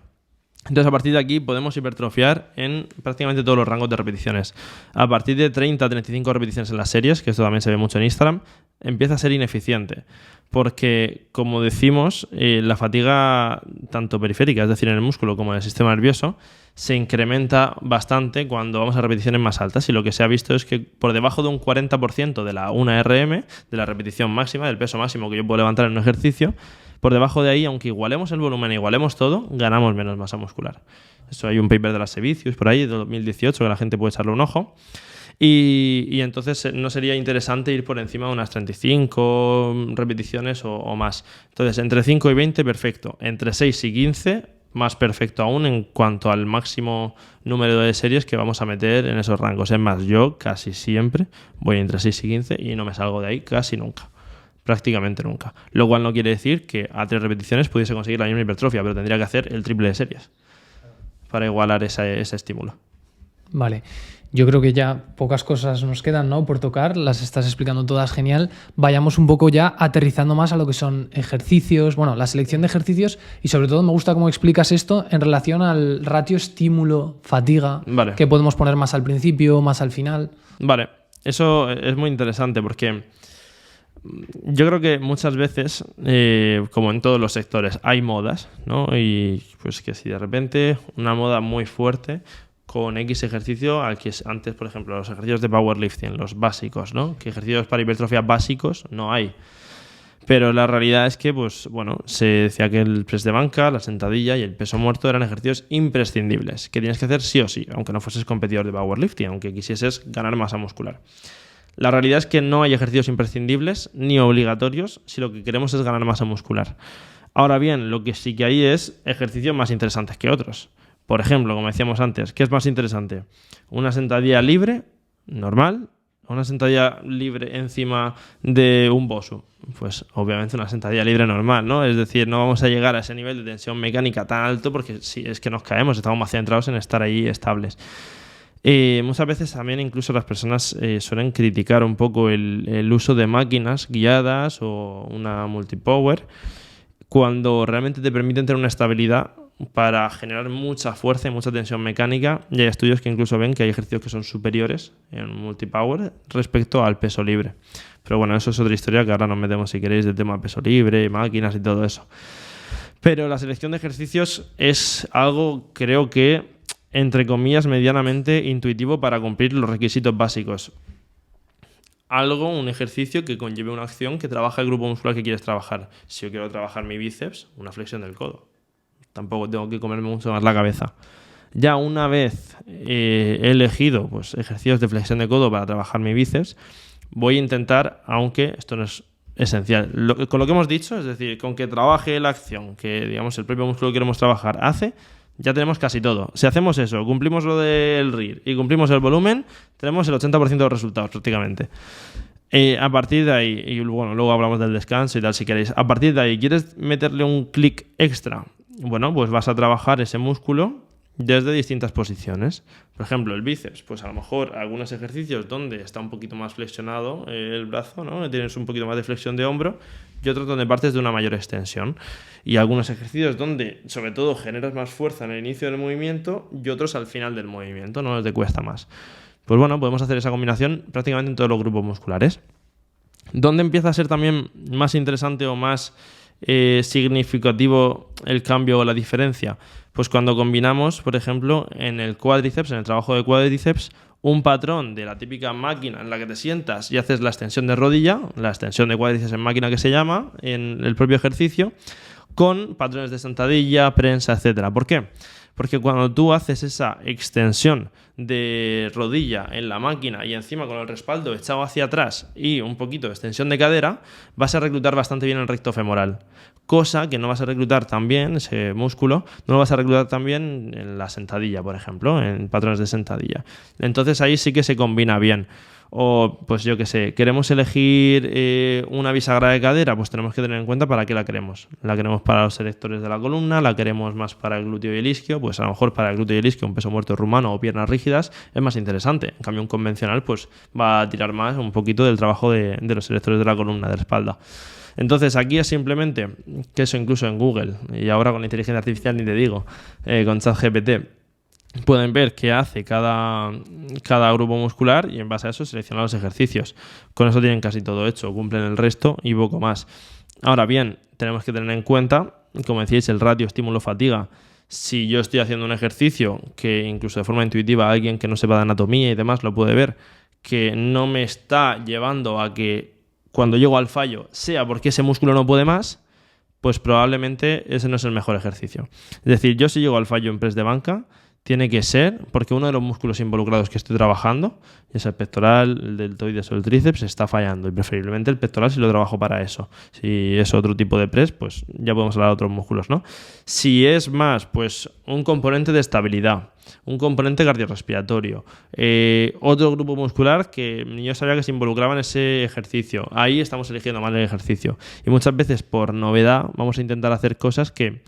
S1: Entonces, a partir de aquí podemos hipertrofiar en prácticamente todos los rangos de repeticiones. A partir de 30 a 35 repeticiones en las series, que esto también se ve mucho en Instagram, empieza a ser ineficiente. Porque, como decimos, la fatiga tanto periférica, es decir, en el músculo como en el sistema nervioso, se incrementa bastante cuando vamos a repeticiones más altas. Y lo que se ha visto es que por debajo de un 40% de la 1RM, de la repetición máxima, del peso máximo que yo puedo levantar en un ejercicio, por debajo de ahí, aunque igualemos el volumen, igualemos todo, ganamos menos masa muscular. Eso hay un paper de la Sevicius por ahí, de 2018, que la gente puede echarle un ojo. Y entonces no sería interesante ir por encima de unas 35 repeticiones o más. Entonces, entre 5 y 20, perfecto. Entre 6 y 15, más perfecto aún en cuanto al máximo número de series que vamos a meter en esos rangos. Es más, yo casi siempre voy entre 6 y 15 y no me salgo de ahí casi nunca. Prácticamente nunca. Lo cual no quiere decir que a 3 repeticiones pudiese conseguir la misma hipertrofia, pero tendría que hacer el triple de series para igualar ese estímulo.
S3: Vale. Yo creo que ya pocas cosas nos quedan, ¿no?, por tocar. Las estás explicando todas genial. Vayamos un poco ya aterrizando más a lo que son ejercicios, bueno, la selección de ejercicios y sobre todo me gusta cómo explicas esto en relación al ratio estímulo-fatiga,
S1: vale,
S3: que podemos poner más al principio, más al final.
S1: Vale, eso es muy interesante porque yo creo que muchas veces, como en todos los sectores, hay modas, ¿no? Y pues que si de repente una moda muy fuerte con X ejercicio, al que antes, por ejemplo, los ejercicios de powerlifting, los básicos, ¿no? Que ejercicios para hipertrofia básicos no hay. Pero la realidad es que, pues, bueno, se decía que el press de banca, la sentadilla y el peso muerto eran ejercicios imprescindibles, que tienes que hacer sí o sí, aunque no fueses competidor de powerlifting, aunque quisieses ganar masa muscular. La realidad es que no hay ejercicios imprescindibles ni obligatorios si lo que queremos es ganar masa muscular. Ahora bien, lo que sí que hay es ejercicios más interesantes que otros. Por ejemplo, como decíamos antes, ¿qué es más interesante? ¿Una sentadilla libre, normal, o una sentadilla libre encima de un BOSU? Pues obviamente una sentadilla libre normal, ¿no? Es decir, no vamos a llegar a ese nivel de tensión mecánica tan alto porque si es que nos caemos, estamos más centrados en estar ahí estables. Muchas veces también incluso las personas suelen criticar un poco el uso de máquinas guiadas o una multipower cuando realmente te permiten tener una estabilidad para generar mucha fuerza y mucha tensión mecánica, y hay estudios que incluso ven que hay ejercicios que son superiores en multipower respecto al peso libre. Pero bueno, eso es otra historia que ahora nos metemos, si queréis, del tema peso libre, máquinas y todo eso. Pero la selección de ejercicios es algo, creo que, entre comillas, medianamente intuitivo para cumplir los requisitos básicos. Un ejercicio que conlleve una acción que trabaja el grupo muscular que quieres trabajar. Si yo quiero trabajar mi bíceps, una flexión del codo. Tampoco tengo que comerme mucho más la cabeza. Ya una vez he elegido pues, ejercicios de flexión de codo para trabajar mi bíceps, voy a intentar, aunque esto no es esencial, con lo que hemos dicho, es decir, con que trabaje la acción que digamos el propio músculo que queremos trabajar hace, Ya tenemos casi todo. Si hacemos eso, cumplimos lo del RIR y cumplimos el volumen, tenemos el 80% de los resultados prácticamente. A partir de ahí, y bueno, luego hablamos del descanso y tal si queréis. A partir de ahí, ¿quieres meterle un clic extra? Bueno, pues vas a trabajar ese músculo desde distintas posiciones. Por ejemplo, el bíceps, pues a lo mejor algunos ejercicios donde está un poquito más flexionado el brazo, ¿no? Tienes un poquito más de flexión de hombro, y otros donde partes de una mayor extensión. Y algunos ejercicios donde, sobre todo, generas más fuerza en el inicio del movimiento y otros al final del movimiento, no te cuesta más. Pues bueno, podemos hacer esa combinación prácticamente en todos los grupos musculares. ¿Dónde empieza a ser también más interesante o más significativo el cambio o la diferencia? Pues cuando combinamos, por ejemplo, en el cuádriceps, en el trabajo de cuádriceps, un patrón de la típica máquina en la que te sientas y haces la extensión de rodilla, la extensión de cuádriceps en máquina que se llama, en el propio ejercicio, con patrones de sentadilla, prensa, etcétera. ¿Por qué? Porque cuando tú haces esa extensión de rodilla en la máquina y encima con el respaldo echado hacia atrás y un poquito de extensión de cadera, vas a reclutar bastante bien el recto femoral. Cosa que no vas a reclutar tan bien, ese músculo, no lo vas a reclutar tan bien en la sentadilla, por ejemplo, en patrones de sentadilla. Entonces ahí sí que se combina bien. O, pues yo qué sé, queremos elegir una bisagra de cadera, pues tenemos que tener en cuenta para qué la queremos. La queremos para los erectores de la columna, la queremos más para el glúteo y el isquio, pues a lo mejor para el glúteo y el isquio un peso muerto rumano o piernas rígidas es más interesante. En cambio un convencional pues va a tirar más un poquito del trabajo de los erectores de la columna, de la espalda. Entonces aquí es simplemente, que eso incluso en Google, y ahora con la inteligencia artificial ni te digo, con ChatGPT, pueden ver qué hace cada grupo muscular y en base a eso seleccionar los ejercicios. Con eso tienen casi todo hecho, cumplen el resto y poco más. Ahora bien, tenemos que tener en cuenta, como decíais, el ratio estímulo-fatiga. Si yo estoy haciendo un ejercicio que incluso de forma intuitiva alguien que no sepa de anatomía y demás lo puede ver, que no me está llevando a que cuando llego al fallo sea porque ese músculo no puede más, pues probablemente ese no es el mejor ejercicio. Es decir, yo si llego al fallo en press de banca, tiene que ser porque uno de los músculos involucrados que estoy trabajando, ya sea el pectoral, el deltoides o el tríceps, está fallando. Y preferiblemente el pectoral si lo trabajo para eso. Si es otro tipo de press, pues ya podemos hablar de otros músculos, ¿no? Si es más, pues un componente de estabilidad, un componente cardiorrespiratorio, otro grupo muscular que yo sabía que se involucraba en ese ejercicio. Ahí estamos eligiendo mal el ejercicio. Y muchas veces por novedad vamos a intentar hacer cosas que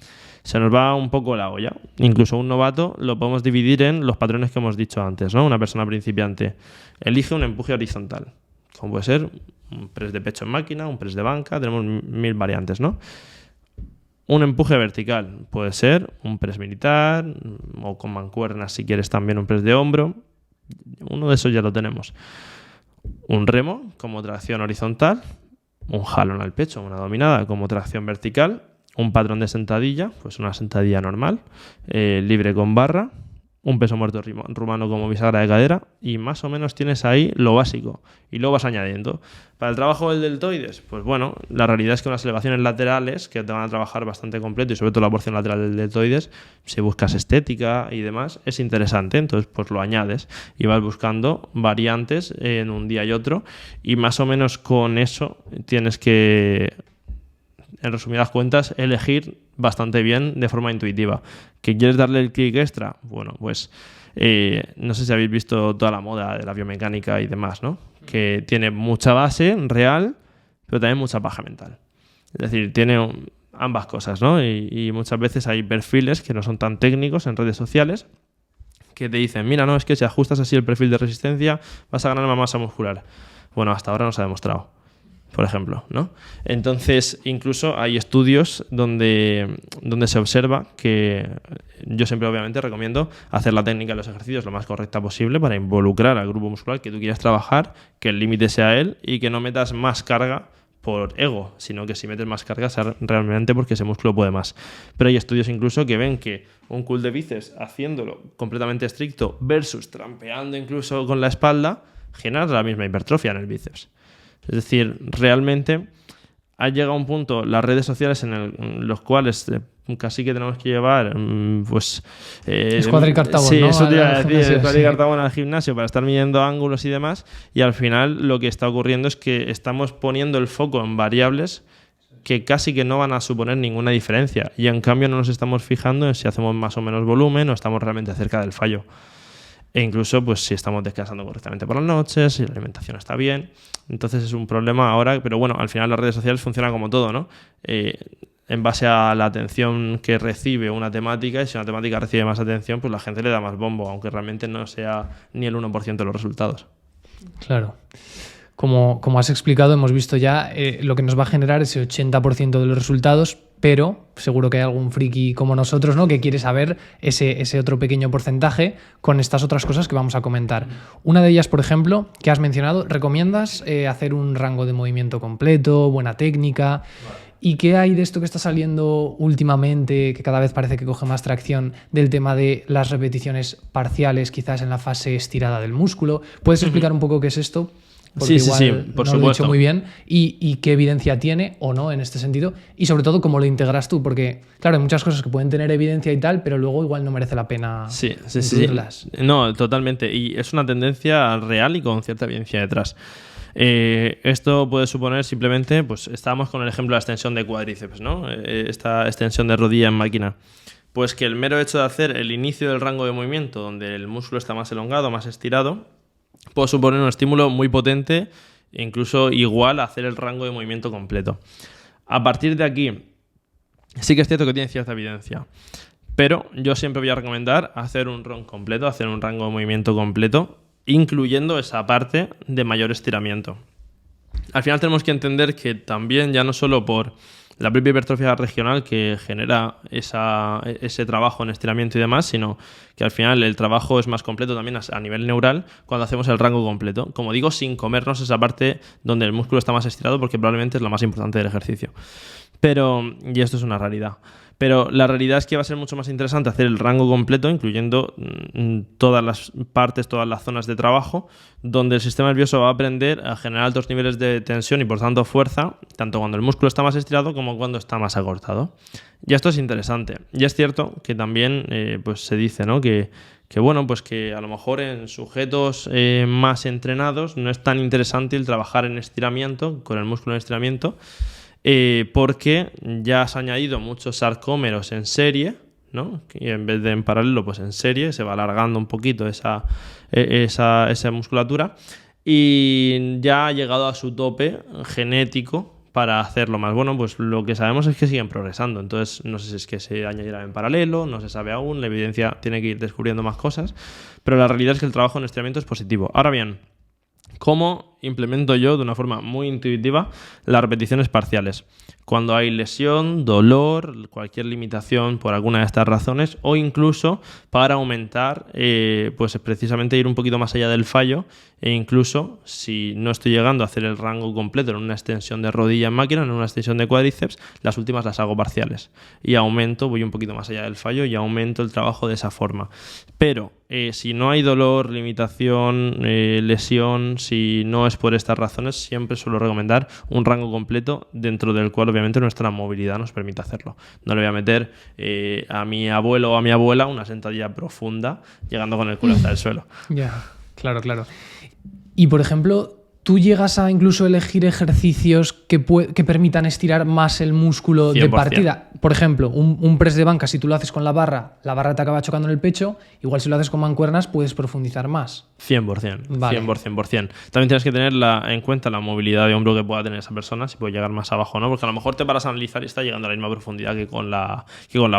S1: se nos va un poco la olla. Incluso un novato lo podemos dividir en los patrones que hemos dicho antes, ¿no? Una persona principiante elige un empuje horizontal, como puede ser un press de pecho en máquina, un press de banca, tenemos 1000 variantes, ¿no? Un empuje vertical puede ser un press militar o con mancuernas si quieres también un press de hombro. Uno de esos ya lo tenemos. Un remo como tracción horizontal, un jalón al pecho, una dominada como tracción vertical, un patrón de sentadilla, pues una sentadilla normal, libre con barra, un peso muerto rumano como bisagra de cadera y más o menos tienes ahí lo básico y luego vas añadiendo. Para el trabajo del deltoides, pues bueno, la realidad es que unas elevaciones laterales que te van a trabajar bastante completo y sobre todo la porción lateral del deltoides, si buscas estética y demás, es interesante, entonces pues lo añades y vas buscando variantes en un día y otro y más o menos con eso tienes que, en resumidas cuentas, elegir bastante bien de forma intuitiva. ¿Que quieres darle el clic extra? Bueno, pues no sé si habéis visto toda la moda de la biomecánica y demás, ¿no? Que tiene mucha base real, pero también mucha paja mental. Es decir, tiene ambas cosas, ¿no? Y muchas veces hay perfiles que no son tan técnicos en redes sociales que te dicen, mira, no, es que si ajustas así el perfil de resistencia vas a ganar más masa muscular. Bueno, hasta ahora no se ha demostrado, por ejemplo, ¿no? Entonces, incluso hay estudios donde se observa que yo siempre obviamente recomiendo hacer la técnica de los ejercicios lo más correcta posible para involucrar al grupo muscular que tú quieras trabajar, que el límite sea él y que no metas más carga por ego, sino que si metes más carga sea realmente porque ese músculo puede más. Pero hay estudios incluso que ven que un curl de bíceps haciéndolo completamente estricto versus trampeando incluso con la espalda genera la misma hipertrofia en el bíceps. Es decir, realmente ha llegado un punto las redes sociales en los cuales casi que tenemos que llevar pues
S3: Escuadra y Cartabón,
S1: sí,
S3: ¿no?
S1: eso te iba a decir, Escuadra y
S3: sí.
S1: Cartabón al gimnasio para estar midiendo ángulos y demás, y al final lo que está ocurriendo es que estamos poniendo el foco en variables que casi que no van a suponer ninguna diferencia y en cambio no nos estamos fijando en si hacemos más o menos volumen o estamos realmente cerca del fallo. E incluso pues si estamos descansando correctamente por las noches, si la alimentación está bien. Entonces es un problema ahora, pero bueno, al final las redes sociales funcionan como todo, ¿no? En base a la atención que recibe una temática, y si una temática recibe más atención, pues la gente le da más bombo, aunque realmente no sea ni el 1% de los resultados.
S3: Claro. Como has explicado, hemos visto ya lo que nos va a generar ese 80% de los resultados, pero seguro que hay algún friki como nosotros, ¿no?, que quiere saber ese otro pequeño porcentaje con estas otras cosas que vamos a comentar. Una de ellas, por ejemplo, que has mencionado, ¿recomiendas hacer un rango de movimiento completo, buena técnica? ¿Y qué hay de esto que está saliendo últimamente, que cada vez parece que coge más tracción, del tema de las repeticiones parciales, quizás en la fase estirada del músculo? ¿Puedes explicar un poco qué es esto? Porque
S1: sí, por
S3: no
S1: supuesto.
S3: lo he dicho muy bien. Y qué evidencia tiene o no en este sentido. Y sobre todo, cómo lo integras tú. Porque, claro, hay muchas cosas que pueden tener evidencia y tal, pero luego igual no merece la pena incluirlas.
S1: No, totalmente. Y es una tendencia real y con cierta evidencia detrás. Esto puede suponer simplemente, pues estábamos con el ejemplo de la extensión de cuádriceps, ¿no? Esta extensión de rodilla en máquina. Pues que el mero hecho de hacer el inicio del rango de movimiento, donde el músculo está más elongado, más estirado, puede suponer un estímulo muy potente, incluso igual a hacer el rango de movimiento completo. A partir de aquí, sí que es cierto que tiene cierta evidencia, pero yo siempre voy a recomendar hacer un ROM completo, hacer un rango de movimiento completo, incluyendo esa parte de mayor estiramiento. Al final tenemos que entender que también, ya no solo por la propia hipertrofia regional que genera ese trabajo en estiramiento y demás, sino que al final el trabajo es más completo también a nivel neural cuando hacemos el rango completo. Como digo, sin comernos esa parte donde el músculo está más estirado, porque probablemente es lo más importante del ejercicio. Y esto es una realidad. Pero la realidad es que va a ser mucho más interesante hacer el rango completo, incluyendo todas las partes, todas las zonas de trabajo, donde el sistema nervioso va a aprender a generar altos niveles de tensión y por tanto fuerza, tanto cuando el músculo está más estirado como cuando está más acortado. Y esto es interesante. Y es cierto que también pues se dice, ¿no?, que bueno, pues que a lo mejor en sujetos más entrenados no es tan interesante el trabajar en estiramiento, con el músculo en estiramiento, porque ya has añadido muchos sarcómeros en serie, ¿no?, y en vez de en paralelo, pues en serie se va alargando un poquito esa musculatura y ya ha llegado a su tope genético para hacerlo más. Bueno, pues lo que sabemos es que siguen progresando, entonces no sé si es que se añadirá en paralelo, no se sabe aún, la evidencia tiene que ir descubriendo más cosas, pero la realidad es que el trabajo en estiramiento es positivo. Ahora bien, ¿cómo implemento yo de una forma muy intuitiva las repeticiones parciales? Cuando hay lesión, dolor, cualquier limitación por alguna de estas razones, o incluso para aumentar, pues precisamente ir un poquito más allá del fallo, e incluso si no estoy llegando a hacer el rango completo en una extensión de rodilla en máquina, en una extensión de cuádriceps, las últimas las hago parciales y voy un poquito más allá del fallo y aumento el trabajo de esa forma. Pero si no hay dolor, limitación, lesión, si no es por estas razones, siempre suelo recomendar un rango completo dentro del cual obviamente nuestra movilidad nos permite hacerlo. No le voy a meter a mi abuelo o a mi abuela una sentadilla profunda llegando con el culo hasta el suelo.
S3: Ya, claro. Y por ejemplo, ¿tú llegas a incluso elegir ejercicios que permitan estirar más el músculo
S1: 100%.
S3: de partida? Por ejemplo, un press de banca, si tú lo haces con la barra te acaba chocando en el pecho, igual si lo haces con mancuernas puedes profundizar más.
S1: 100%,
S3: vale.
S1: 100%. También tienes que tener en cuenta la movilidad de hombro que pueda tener esa persona, si puede llegar más abajo o no, porque a lo mejor te paras a analizar y está llegando a la misma profundidad que con la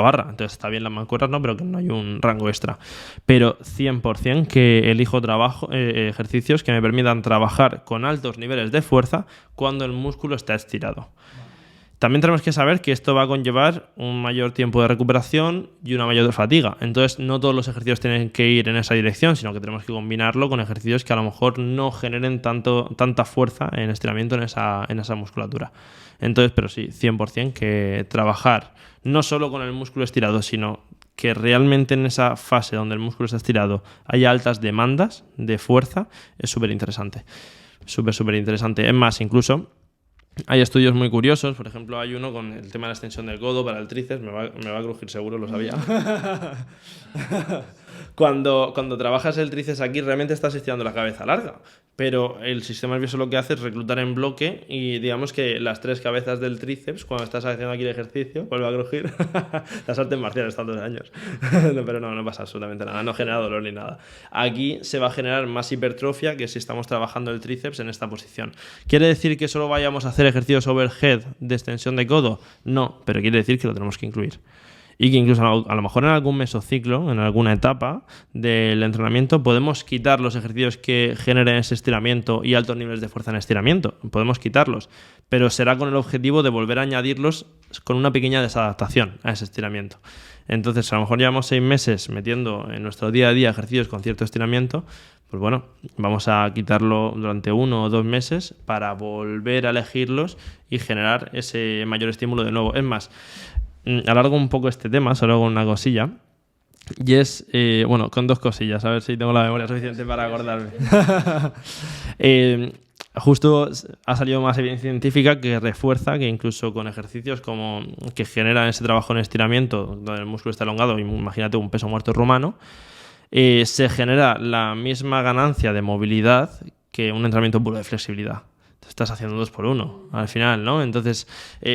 S1: barra. Entonces está bien las mancuernas, ¿no?, pero que no hay un rango extra. Pero 100% que elijo ejercicios que me permitan trabajar con altos niveles de fuerza cuando el músculo está estirado. También tenemos que saber que esto va a conllevar un mayor tiempo de recuperación y una mayor fatiga. Entonces, no todos los ejercicios tienen que ir en esa dirección, sino que tenemos que combinarlo con ejercicios que a lo mejor no generen tanta fuerza en estiramiento en esa musculatura. Entonces, pero sí, 100% que trabajar no solo con el músculo estirado, sino que realmente en esa fase donde el músculo está estirado haya altas demandas de fuerza, es súper interesante. Súper interesante. Es más, incluso hay estudios muy curiosos, por ejemplo hay uno con el tema de la extensión del codo para el tríceps, me va a crujir seguro, lo sabía. Cuando trabajas el tríceps aquí realmente estás estirando la cabeza larga, pero el sistema nervioso lo que hace es reclutar en bloque y digamos que las 3 cabezas del tríceps, cuando estás haciendo aquí el ejercicio, vuelve a crujir, las artes marciales están 2 años, no, pero no pasa absolutamente nada, no genera dolor ni nada. Aquí se va a generar más hipertrofia que si estamos trabajando el tríceps en esta posición. ¿Quiere decir que solo vayamos a hacer ejercicios overhead de extensión de codo? No, pero quiere decir que lo tenemos que incluir. Y que incluso a lo mejor en algún mesociclo, en alguna etapa del entrenamiento, podemos quitar los ejercicios que generen ese estiramiento y altos niveles de fuerza en estiramiento. Podemos quitarlos, pero será con el objetivo de volver a añadirlos con una pequeña desadaptación a ese estiramiento. Entonces, a lo mejor llevamos 6 meses metiendo en nuestro día a día ejercicios con cierto estiramiento, pues bueno, vamos a quitarlo durante 1 o 2 meses para volver a elegirlos y generar ese mayor estímulo de nuevo. Es más, alargo un poco este tema, solo hago una cosilla. Y es, con 2 cosillas, a ver si tengo la memoria suficiente para acordarme. Justo ha salido más evidencia científica que refuerza que incluso con ejercicios como que generan ese trabajo en estiramiento, donde el músculo está elongado, imagínate un peso muerto rumano, se genera la misma ganancia de movilidad que un entrenamiento puro de flexibilidad. Estás haciendo 2 por 1 al final, ¿no? Entonces,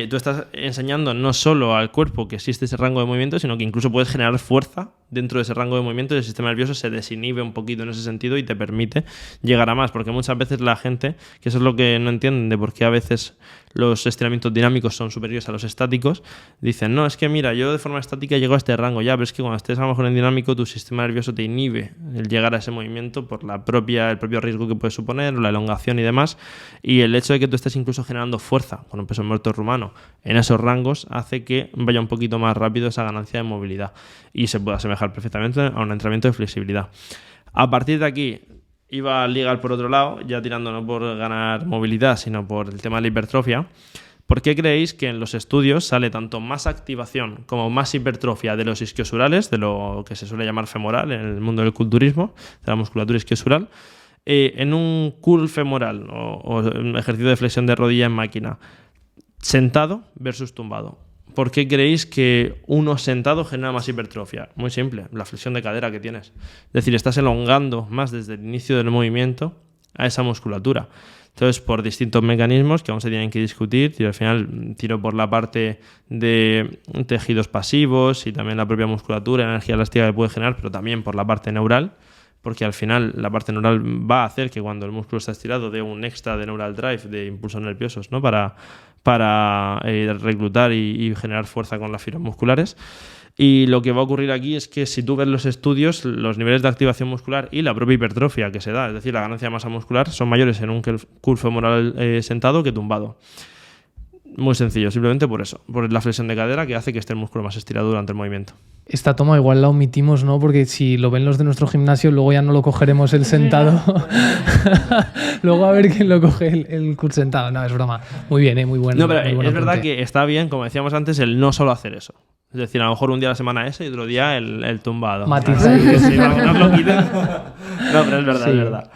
S1: tú estás enseñando no solo al cuerpo que existe ese rango de movimiento, sino que incluso puedes generar fuerza dentro de ese rango de movimiento y el sistema nervioso se desinhibe un poquito en ese sentido y te permite llegar a más, porque muchas veces la gente, que eso es lo que no entienden de por qué a veces los estiramientos dinámicos son superiores a los estáticos, dicen, no, es que mira, yo de forma estática llego a este rango ya, pero es que cuando estés a lo mejor en dinámico tu sistema nervioso te inhibe el llegar a ese movimiento por el propio riesgo que puede suponer, la elongación y demás, y el hecho de que tú estés incluso generando fuerza con un peso muerto rumano en esos rangos hace que vaya un poquito más rápido esa ganancia de movilidad y se puede asemejar perfectamente a un entrenamiento de flexibilidad. A partir de aquí iba a ligar por otro lado, ya tirando no por ganar movilidad, sino por el tema de la hipertrofia. ¿Por qué creéis que en los estudios sale tanto más activación como más hipertrofia de los isquiosurales, de lo que se suele llamar femoral en el mundo del culturismo, de la musculatura isquiosural, en un curl femoral o ejercicio de flexión de rodilla en máquina, sentado versus tumbado? ¿Por qué creéis que uno sentado genera más hipertrofia? Muy simple, la flexión de cadera que tienes. Es decir, estás elongando más desde el inicio del movimiento a esa musculatura. Entonces, por distintos mecanismos que aún se tienen que discutir, y al final tiro por la parte de tejidos pasivos y también la propia musculatura, energía elástica que puede generar, pero también por la parte neural, porque al final la parte neural va a hacer que cuando el músculo está estirado dé un extra de neural drive, de impulsos nerviosos, ¿no? para reclutar y generar fuerza con las fibras musculares. Y lo que va a ocurrir aquí es que si tú ves los estudios, los niveles de activación muscular y la propia hipertrofia que se da, es decir, la ganancia de masa muscular, son mayores en un curl femoral sentado que tumbado. Muy sencillo, simplemente por eso, por la flexión de cadera que hace que esté el músculo más estirado durante el movimiento.
S3: Esta toma igual la omitimos, ¿no? Porque si lo ven los de nuestro gimnasio, luego ya no lo cogeremos el sentado. Luego a ver quién lo coge el curl sentado. No, es broma. Muy bien, muy bueno.
S1: No, pero es verdad que está bien, como decíamos antes, el no solo hacer eso. Es decir, a lo mejor un día a la semana ese y otro día el tumbado.
S3: Matizar.
S1: Sí, no lo quiten. No, pero es verdad, sí. Es verdad.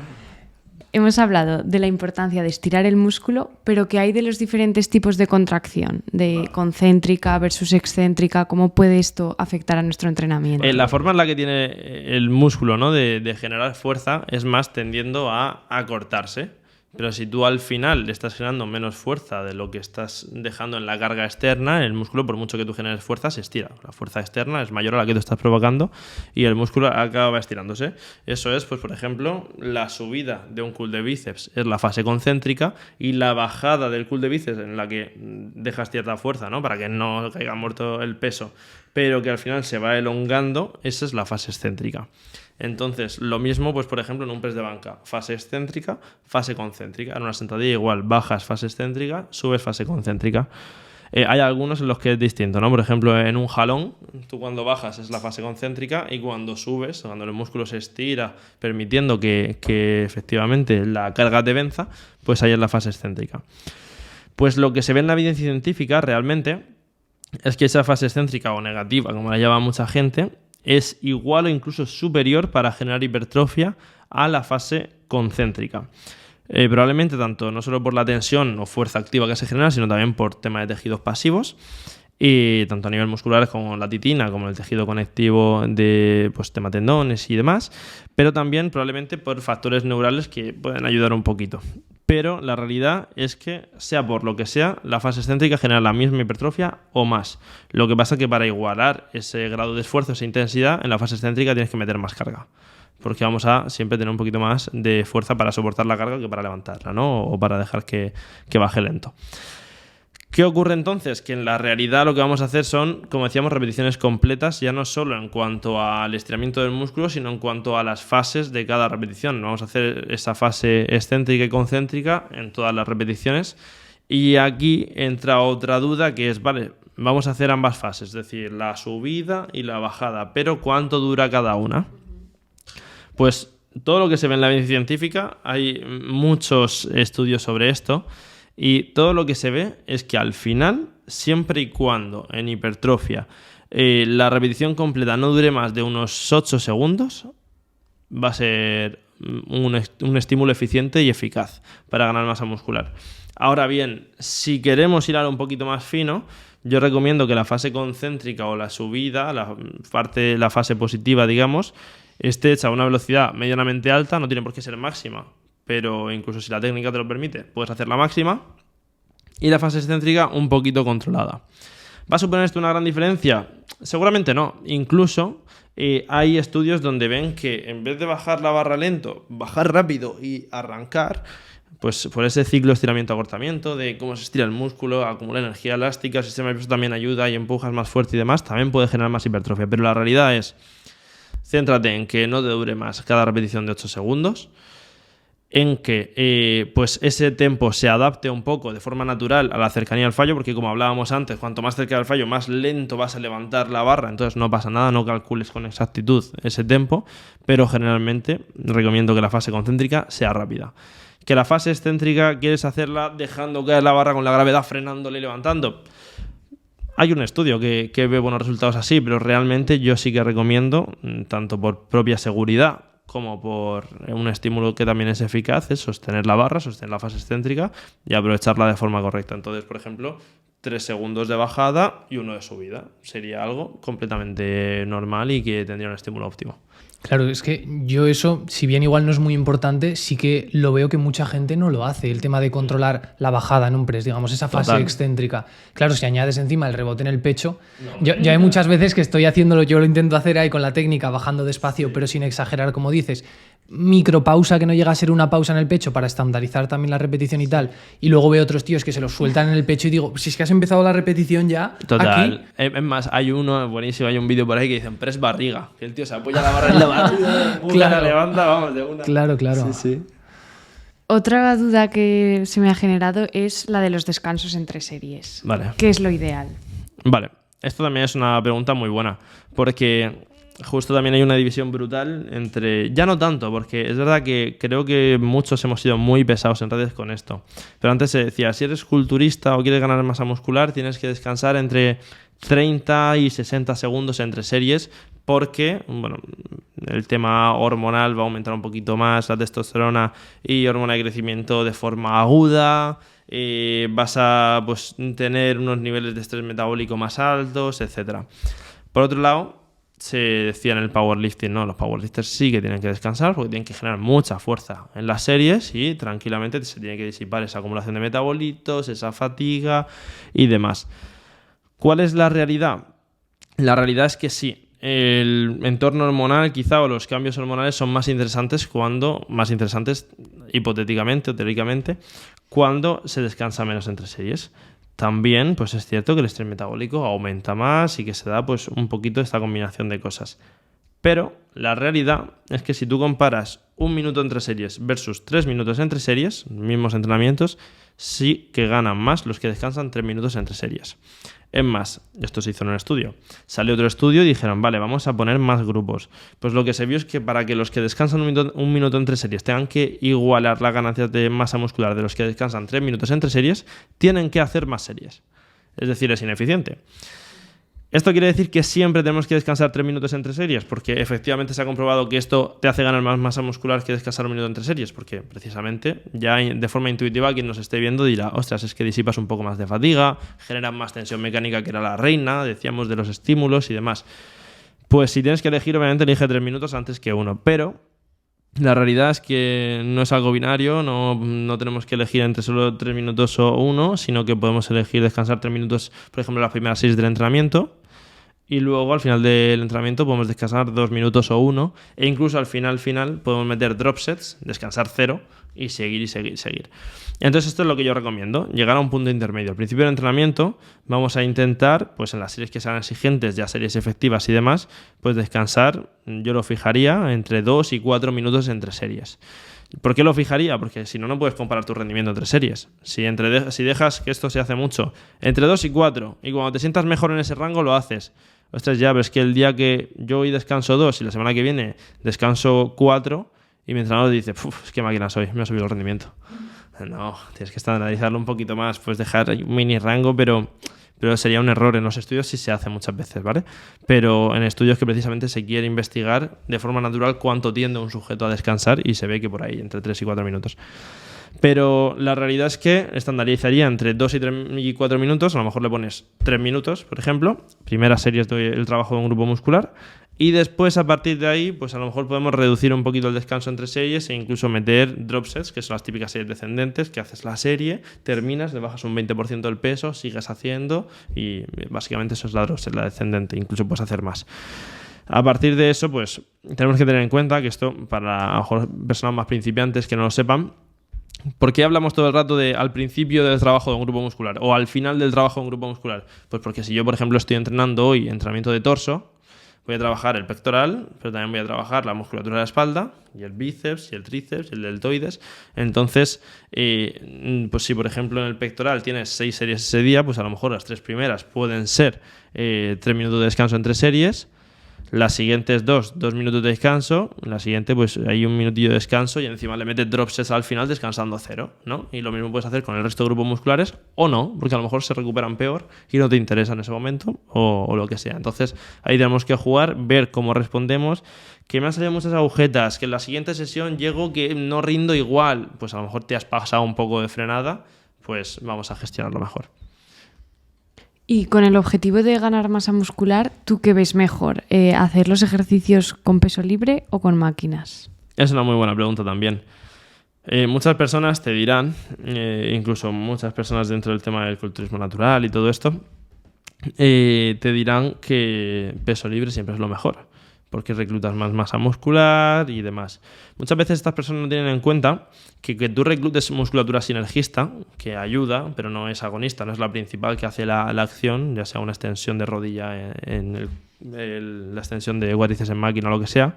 S2: Hemos hablado de la importancia de estirar el músculo, pero ¿qué hay de los diferentes tipos de contracción? De concéntrica versus excéntrica, ¿cómo puede esto afectar a nuestro entrenamiento?
S1: La forma en la que tiene el músculo, ¿no? de generar fuerza es más tendiendo a acortarse. Pero si tú al final le estás generando menos fuerza de lo que estás dejando en la carga externa, el músculo, por mucho que tú generes fuerza, se estira. La fuerza externa es mayor a la que tú estás provocando y el músculo acaba estirándose. Eso es, pues por ejemplo, la subida de un curl de bíceps es la fase concéntrica y la bajada del curl de bíceps en la que dejas cierta fuerza, ¿no? Para que no caiga muerto el peso, pero que al final se va elongando, esa es la fase excéntrica. Entonces, lo mismo, pues por ejemplo, en un press de banca, fase excéntrica, fase concéntrica. En una sentadilla igual, bajas fase excéntrica, subes fase concéntrica. Hay algunos en los que es distinto, ¿no? Por ejemplo, en un jalón, tú cuando bajas es la fase concéntrica y cuando subes, cuando el músculo se estira, permitiendo que efectivamente la carga te venza, pues ahí es la fase excéntrica. Pues lo que se ve en la evidencia científica realmente es que esa fase excéntrica o negativa, como la llama mucha gente, es igual o incluso superior para generar hipertrofia a la fase concéntrica. Probablemente tanto no solo por la tensión o fuerza activa que se genera, sino también por tema de tejidos pasivos. y tanto a nivel muscular como la titina, como el tejido conectivo de pues, tema tendones y demás, pero también probablemente por factores neurales que pueden ayudar un poquito. Pero la realidad es que, sea por lo que sea, la fase excéntrica genera la misma hipertrofia o más. Lo que pasa es que para igualar ese grado de esfuerzo, esa intensidad, en la fase excéntrica tienes que meter más carga. Porque vamos a siempre tener un poquito más de fuerza para soportar la carga que para levantarla, ¿no? O para dejar que baje lento. ¿Qué ocurre entonces? Que en la realidad lo que vamos a hacer son, como decíamos, repeticiones completas, ya no solo en cuanto al estiramiento del músculo, sino en cuanto a las fases de cada repetición. Vamos a hacer esa fase excéntrica y concéntrica en todas las repeticiones. Y aquí entra otra duda que es, vale, vamos a hacer ambas fases, es decir, la subida y la bajada, pero ¿cuánto dura cada una? Pues todo lo que se ve en la evidencia científica, hay muchos estudios sobre esto. Y todo lo que se ve es que al final, siempre y cuando en hipertrofia la repetición completa no dure más de unos 8 segundos, va a ser un estímulo eficiente y eficaz para ganar masa muscular. Ahora bien, si queremos ir a un poquito más fino, yo recomiendo que la fase concéntrica o la subida, la fase positiva, digamos, esté hecha a una velocidad medianamente alta, no tiene por qué ser máxima, pero incluso si la técnica te lo permite, puedes hacer la máxima, y la fase excéntrica un poquito controlada. ¿Va a suponer esto una gran diferencia? Seguramente no. Incluso hay estudios donde ven que en vez de bajar la barra lento, bajar rápido y arrancar, pues por ese ciclo estiramiento-acortamiento, de cómo se estira el músculo, acumula energía elástica, el sistema nervioso también ayuda y empujas más fuerte y demás, también puede generar más hipertrofia. Pero la realidad es, céntrate en que no te dure más cada repetición de 8 segundos, en que pues ese tempo se adapte un poco de forma natural a la cercanía al fallo, porque como hablábamos antes, cuanto más cerca del fallo, más lento vas a levantar la barra, entonces no pasa nada, no calcules con exactitud ese tempo, pero generalmente recomiendo que la fase concéntrica sea rápida. Que la fase excéntrica quieres hacerla dejando caer la barra con la gravedad, frenándole y levantando. Hay un estudio que ve buenos resultados así, pero realmente yo sí que recomiendo, tanto por propia seguridad como por un estímulo que también es eficaz, es sostener la barra, sostener la fase excéntrica y aprovecharla de forma correcta. Entonces, por ejemplo, 3 segundos de bajada y 1 de subida. Sería algo completamente normal y que tendría un estímulo óptimo.
S3: Claro, es que yo eso, si bien igual no es muy importante, sí que lo veo que mucha gente no lo hace. El tema de controlar la bajada en un press, digamos, esa fase excéntrica. Claro, si añades encima el rebote en el pecho, yo hay muchas veces que estoy haciéndolo, yo lo intento hacer ahí con la técnica, bajando despacio, pero sin exagerar, como dices. Micropausa que no llega a ser una pausa en el pecho para estandarizar también la repetición y tal. Y luego veo otros tíos que se los sueltan en el pecho y digo, si es que has empezado la repetición ya.
S1: Total. Aquí. Es más, hay uno buenísimo, hay un vídeo por ahí que dicen press barriga. Que el tío se apoya la barra en la barriga, claro, la levanta, vamos, de una.
S3: Claro.
S1: Sí.
S2: Otra duda que se me ha generado es la de los descansos entre series.
S1: Vale.
S2: ¿Qué es lo ideal?
S1: Vale. Esto también es una pregunta muy buena, porque justo también hay una división brutal entre... Ya no tanto, porque es verdad que creo que muchos hemos sido muy pesados en redes con esto. Pero antes se decía, si eres culturista o quieres ganar masa muscular, tienes que descansar entre 30 y 60 segundos entre series, porque bueno, el tema hormonal va a aumentar un poquito más, la testosterona y hormona de crecimiento de forma aguda, vas a pues, tener unos niveles de estrés metabólico más altos, etc. Por otro lado, se decía en el powerlifting, no, los powerlifters sí que tienen que descansar porque tienen que generar mucha fuerza en las series y tranquilamente se tiene que disipar esa acumulación de metabolitos, esa fatiga y demás. ¿Cuál es la realidad? La realidad es que sí, el entorno hormonal quizá o los cambios hormonales son más interesantes hipotéticamente o teóricamente, cuando se descansa menos entre series. También pues es cierto que el estrés metabólico aumenta más y que se da pues un poquito esta combinación de cosas. Pero la realidad es que si tú comparas 1 minuto entre series versus 3 minutos entre series, mismos entrenamientos, sí que ganan más los que descansan 3 minutos entre series. Es más, esto se hizo en un estudio. Salió otro estudio y dijeron, vale, vamos a poner más grupos. Pues lo que se vio es que para que los que descansan 1 minuto entre series tengan que igualar las ganancias de masa muscular de los que descansan 3 minutos entre series, tienen que hacer más series. Es decir, es ineficiente. ¿Esto quiere decir que siempre tenemos que descansar 3 minutos entre series? Porque efectivamente se ha comprobado que esto te hace ganar más masa muscular que descansar 1 minuto entre series, porque precisamente ya de forma intuitiva quien nos esté viendo dirá, ostras, es que disipas un poco más de fatiga, generas más tensión mecánica, que era la reina, decíamos, de los estímulos y demás. Pues si tienes que elegir, obviamente elige 3 minutos antes que 1, pero la realidad es que no es algo binario, no tenemos que elegir entre solo 3 minutos o 1, sino que podemos elegir descansar 3 minutos, por ejemplo, las primeras 6 del entrenamiento, y luego al final del entrenamiento podemos descansar 2 minutos o 1, e incluso al final podemos meter drop sets, descansar 0 y seguir. Entonces esto es lo que yo recomiendo, llegar a un punto intermedio. Al principio del entrenamiento vamos a intentar, pues en las series que sean exigentes, ya series efectivas y demás, pues descansar, yo lo fijaría entre 2 y 4 minutos entre series. ¿Por qué lo fijaría? Porque si no, no puedes comparar tu rendimiento entre series. Si dejas, que esto se hace mucho, entre 2 y 4, y cuando te sientas mejor en ese rango lo haces. Ostras, ya, pero es que el día que yo hoy descanso 2 y la semana que viene descanso 4, y mi entrenador dice, es que máquina soy, me ha subido el rendimiento. No, tienes que estandarizarlo un poquito más, pues dejar un mini rango, pero sería un error. En los estudios sí se hace muchas veces, ¿vale? Pero en estudios que precisamente se quiere investigar de forma natural cuánto tiende un sujeto a descansar, y se ve que por ahí, entre 3 y 4 minutos. Pero la realidad es que estandarizaría entre 2 y 4 minutos, a lo mejor le pones 3 minutos, por ejemplo, primera serie es el trabajo de un grupo muscular, y después a partir de ahí, pues a lo mejor podemos reducir un poquito el descanso entre series e incluso meter drop sets, que son las típicas series descendentes, que haces la serie, terminas, le bajas un 20% del peso, sigues haciendo, y básicamente eso es la drop set, la descendente, incluso puedes hacer más. A partir de eso, pues tenemos que tener en cuenta que esto, para a lo mejor personas más principiantes que no lo sepan, ¿por qué hablamos todo el rato de al principio del trabajo de un grupo muscular o al final del trabajo de un grupo muscular? Pues porque si yo, por ejemplo, estoy entrenando hoy entrenamiento de torso, voy a trabajar el pectoral, pero también voy a trabajar la musculatura de la espalda, y el bíceps, y el tríceps, y el deltoides. Entonces, pues si por ejemplo en el pectoral tienes 6 series ese día, pues a lo mejor las 3 primeras pueden ser 3 minutos de descanso entre series, las siguientes 2 minutos de descanso, la siguiente pues hay 1 minutillo de descanso y encima le metes drop sets al final descansando 0, ¿no? Y lo mismo puedes hacer con el resto de grupos musculares o no, porque a lo mejor se recuperan peor y no te interesa en ese momento o lo que sea. Entonces ahí tenemos que jugar, ver cómo respondemos. Que me han salido muchas agujetas, que en la siguiente sesión llego que no rindo igual, pues a lo mejor te has pasado un poco de frenada, pues vamos a gestionarlo mejor.
S2: Y con el objetivo de ganar masa muscular, ¿tú qué ves mejor? ¿Hacer los ejercicios con peso libre o con máquinas?
S1: Es una muy buena pregunta también. Muchas personas te dirán, incluso muchas personas dentro del tema del culturismo natural y todo esto, te dirán que peso libre siempre es lo mejor, porque reclutas más masa muscular y demás. Muchas veces estas personas no tienen en cuenta que tú reclutes musculatura sinergista, que ayuda, pero no es agonista, no es la principal que hace la acción, ya sea una extensión de rodilla en la extensión de cuádriceps en máquina o lo que sea.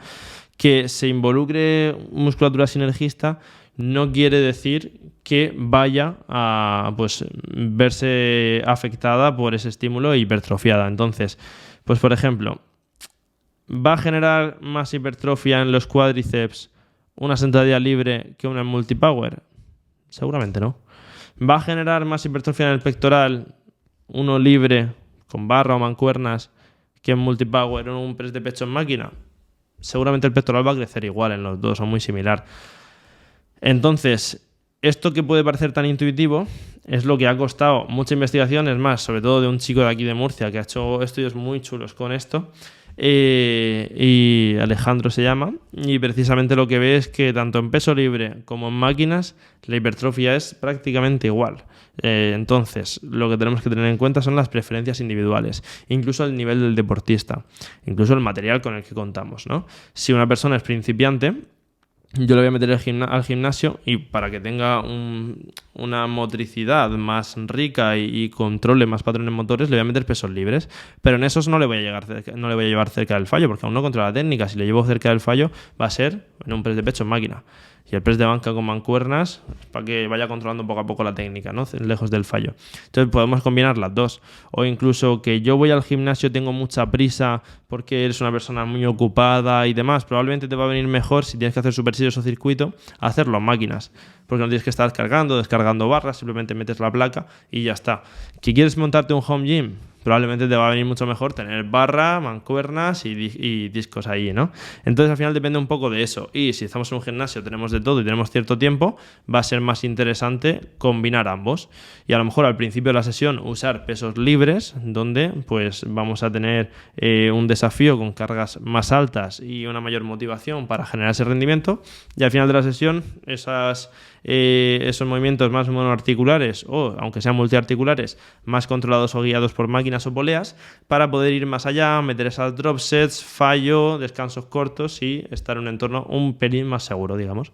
S1: Que se involucre musculatura sinergista no quiere decir que vaya a pues, verse afectada por ese estímulo e hipertrofiada. Entonces, pues por ejemplo, ¿va a generar más hipertrofia en los cuádriceps una sentadilla libre que una en multipower? Seguramente no. ¿Va a generar más hipertrofia en el pectoral uno libre con barra o mancuernas que en multipower o un press de pecho en máquina? Seguramente el pectoral va a crecer igual en los dos o muy similar. Entonces, esto que puede parecer tan intuitivo es lo que ha costado mucha investigación, es más, sobre todo de un chico de aquí de Murcia que ha hecho estudios muy chulos con esto, y Alejandro se llama, y precisamente lo que ve es que tanto en peso libre como en máquinas la hipertrofia es prácticamente igual. Entonces lo que tenemos que tener en cuenta son las preferencias individuales, incluso el nivel del deportista, incluso el material con el que contamos, ¿no? Si una persona es principiante, yo le voy a meter al gimnasio y para que tenga una motricidad más rica y controle más patrones motores, le voy a meter pesos libres. Pero en esos no le voy a llevar cerca del fallo, porque aún no controla la técnica. Si le llevo cerca del fallo, va a ser en un press de pecho en máquina. Y el press de banca con mancuernas para que vaya controlando poco a poco la técnica, ¿no? Lejos del fallo. Entonces podemos combinar las dos. O incluso que yo voy al gimnasio, tengo mucha prisa porque eres una persona muy ocupada y demás. Probablemente te va a venir mejor si tienes que hacer super series o circuito, hacerlo en máquinas. Porque no tienes que estar descargando barras, simplemente metes la placa y ya está. ¿Que quieres montarte un home gym? probablemente te va a venir mucho mejor tener barra, mancuernas y discos ahí, ¿no? Entonces al final depende un poco de eso. Y si estamos en un gimnasio, tenemos de todo y tenemos cierto tiempo, va a ser más interesante combinar ambos. Y a lo mejor al principio de la sesión usar pesos libres, donde pues vamos a tener un desafío con cargas más altas y una mayor motivación para generar ese rendimiento. Y al final de la sesión, esos movimientos más monoarticulares o, aunque sean multiarticulares, más controlados o guiados por máquinas o poleas, para poder ir más allá, meter esas drop sets, fallo, descansos cortos y estar en un entorno un pelín más seguro, digamos.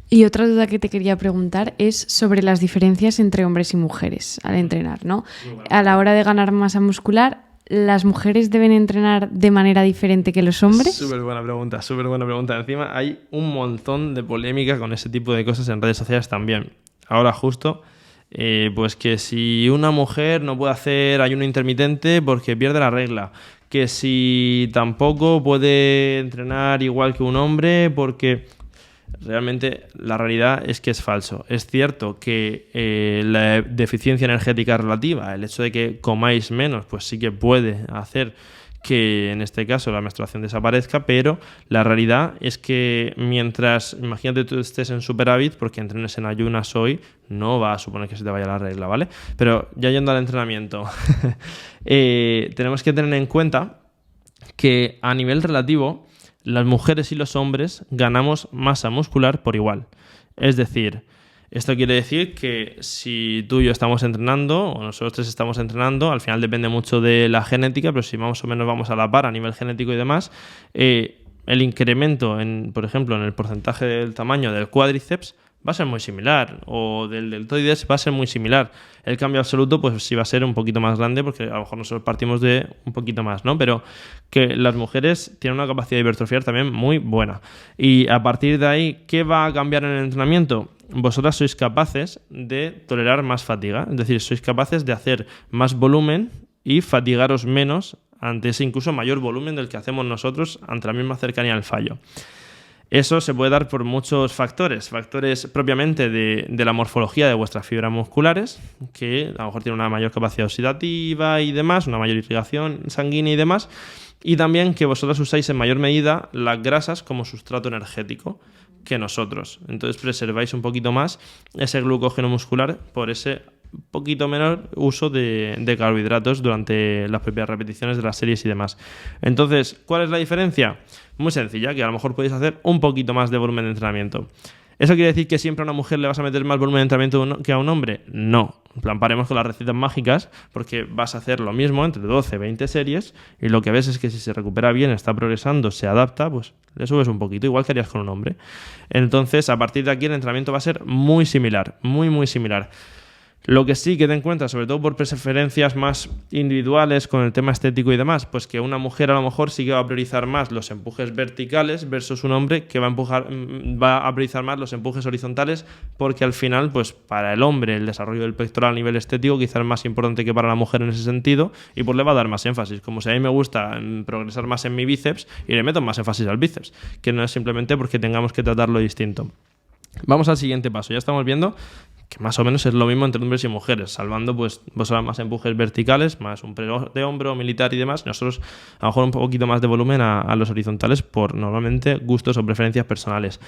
S2: Y otra duda que te quería preguntar es sobre las diferencias entre hombres y mujeres al entrenar, ¿no? A la hora de ganar masa muscular, ¿las mujeres deben entrenar de manera diferente que los hombres?
S1: Súper buena pregunta, súper buena pregunta. Encima hay un montón de polémica con ese tipo de cosas en redes sociales también. Ahora justo, pues que si una mujer no puede hacer ayuno intermitente porque pierde la regla, que si tampoco puede entrenar igual que un hombre porque... Realmente la realidad es que es falso. Es cierto que la deficiencia energética relativa, el hecho de que comáis menos, pues sí que puede hacer que en este caso la menstruación desaparezca, pero la realidad es que mientras, imagínate tú estés en superávit, porque entrenes en ayunas hoy, no va a suponer que se te vaya la regla, ¿vale? Pero ya yendo al entrenamiento, tenemos que tener en cuenta que a nivel relativo, las mujeres y los hombres ganamos masa muscular por igual. Es decir, esto quiere decir que si tú y yo estamos entrenando, o nosotros tres estamos entrenando, al final depende mucho de la genética, pero si más o menos vamos a la par a nivel genético y demás, el incremento, por ejemplo, en el porcentaje del tamaño del cuádriceps va a ser muy similar, o del deltoides va a ser muy similar. El cambio absoluto pues sí va a ser un poquito más grande, porque a lo mejor nosotros partimos de un poquito más, ¿no? Pero que las mujeres tienen una capacidad de hipertrofiar también muy buena. Y a partir de ahí, ¿qué va a cambiar en el entrenamiento? Vosotras sois capaces de tolerar más fatiga, es decir, sois capaces de hacer más volumen y fatigaros menos ante ese incluso mayor volumen del que hacemos nosotros ante la misma cercanía al fallo. Eso se puede dar por muchos factores propiamente de la morfología de vuestras fibras musculares, que a lo mejor tienen una mayor capacidad oxidativa y demás, una mayor irrigación sanguínea y demás, y también que vosotros usáis en mayor medida las grasas como sustrato energético que nosotros. Entonces preserváis un poquito más ese glucógeno muscular por ese poquito menor uso de carbohidratos durante las propias repeticiones de las series y demás. Entonces, ¿cuál es la diferencia? Muy sencilla, que a lo mejor podéis hacer un poquito más de volumen de entrenamiento. ¿Eso quiere decir que siempre a una mujer le vas a meter más volumen de entrenamiento que a un hombre? No. En plan, paremos con las recetas mágicas, porque vas a hacer lo mismo entre 12 y 20 series y lo que ves es que si se recupera bien, está progresando, se adapta, pues le subes un poquito, igual que harías con un hombre. Entonces, a partir de aquí el entrenamiento va a ser muy similar, muy, muy similar. Lo que sí que te encuentras, sobre todo por preferencias más individuales con el tema estético y demás, pues que una mujer a lo mejor sí que va a priorizar más los empujes verticales versus un hombre que va a priorizar más los empujes horizontales, porque al final, pues para el hombre el desarrollo del pectoral a nivel estético quizás es más importante que para la mujer en ese sentido, y pues le va a dar más énfasis. Como si a mí me gusta progresar más en mi bíceps y le meto más énfasis al bíceps, que no es simplemente porque tengamos que tratarlo distinto. Vamos al siguiente paso. Ya estamos viendo que más o menos es lo mismo entre hombres y mujeres, salvando pues vosotras más empujes verticales, más un press de hombro, militar y demás. Nosotros a lo mejor un poquito más de volumen a los horizontales por normalmente gustos o preferencias personales.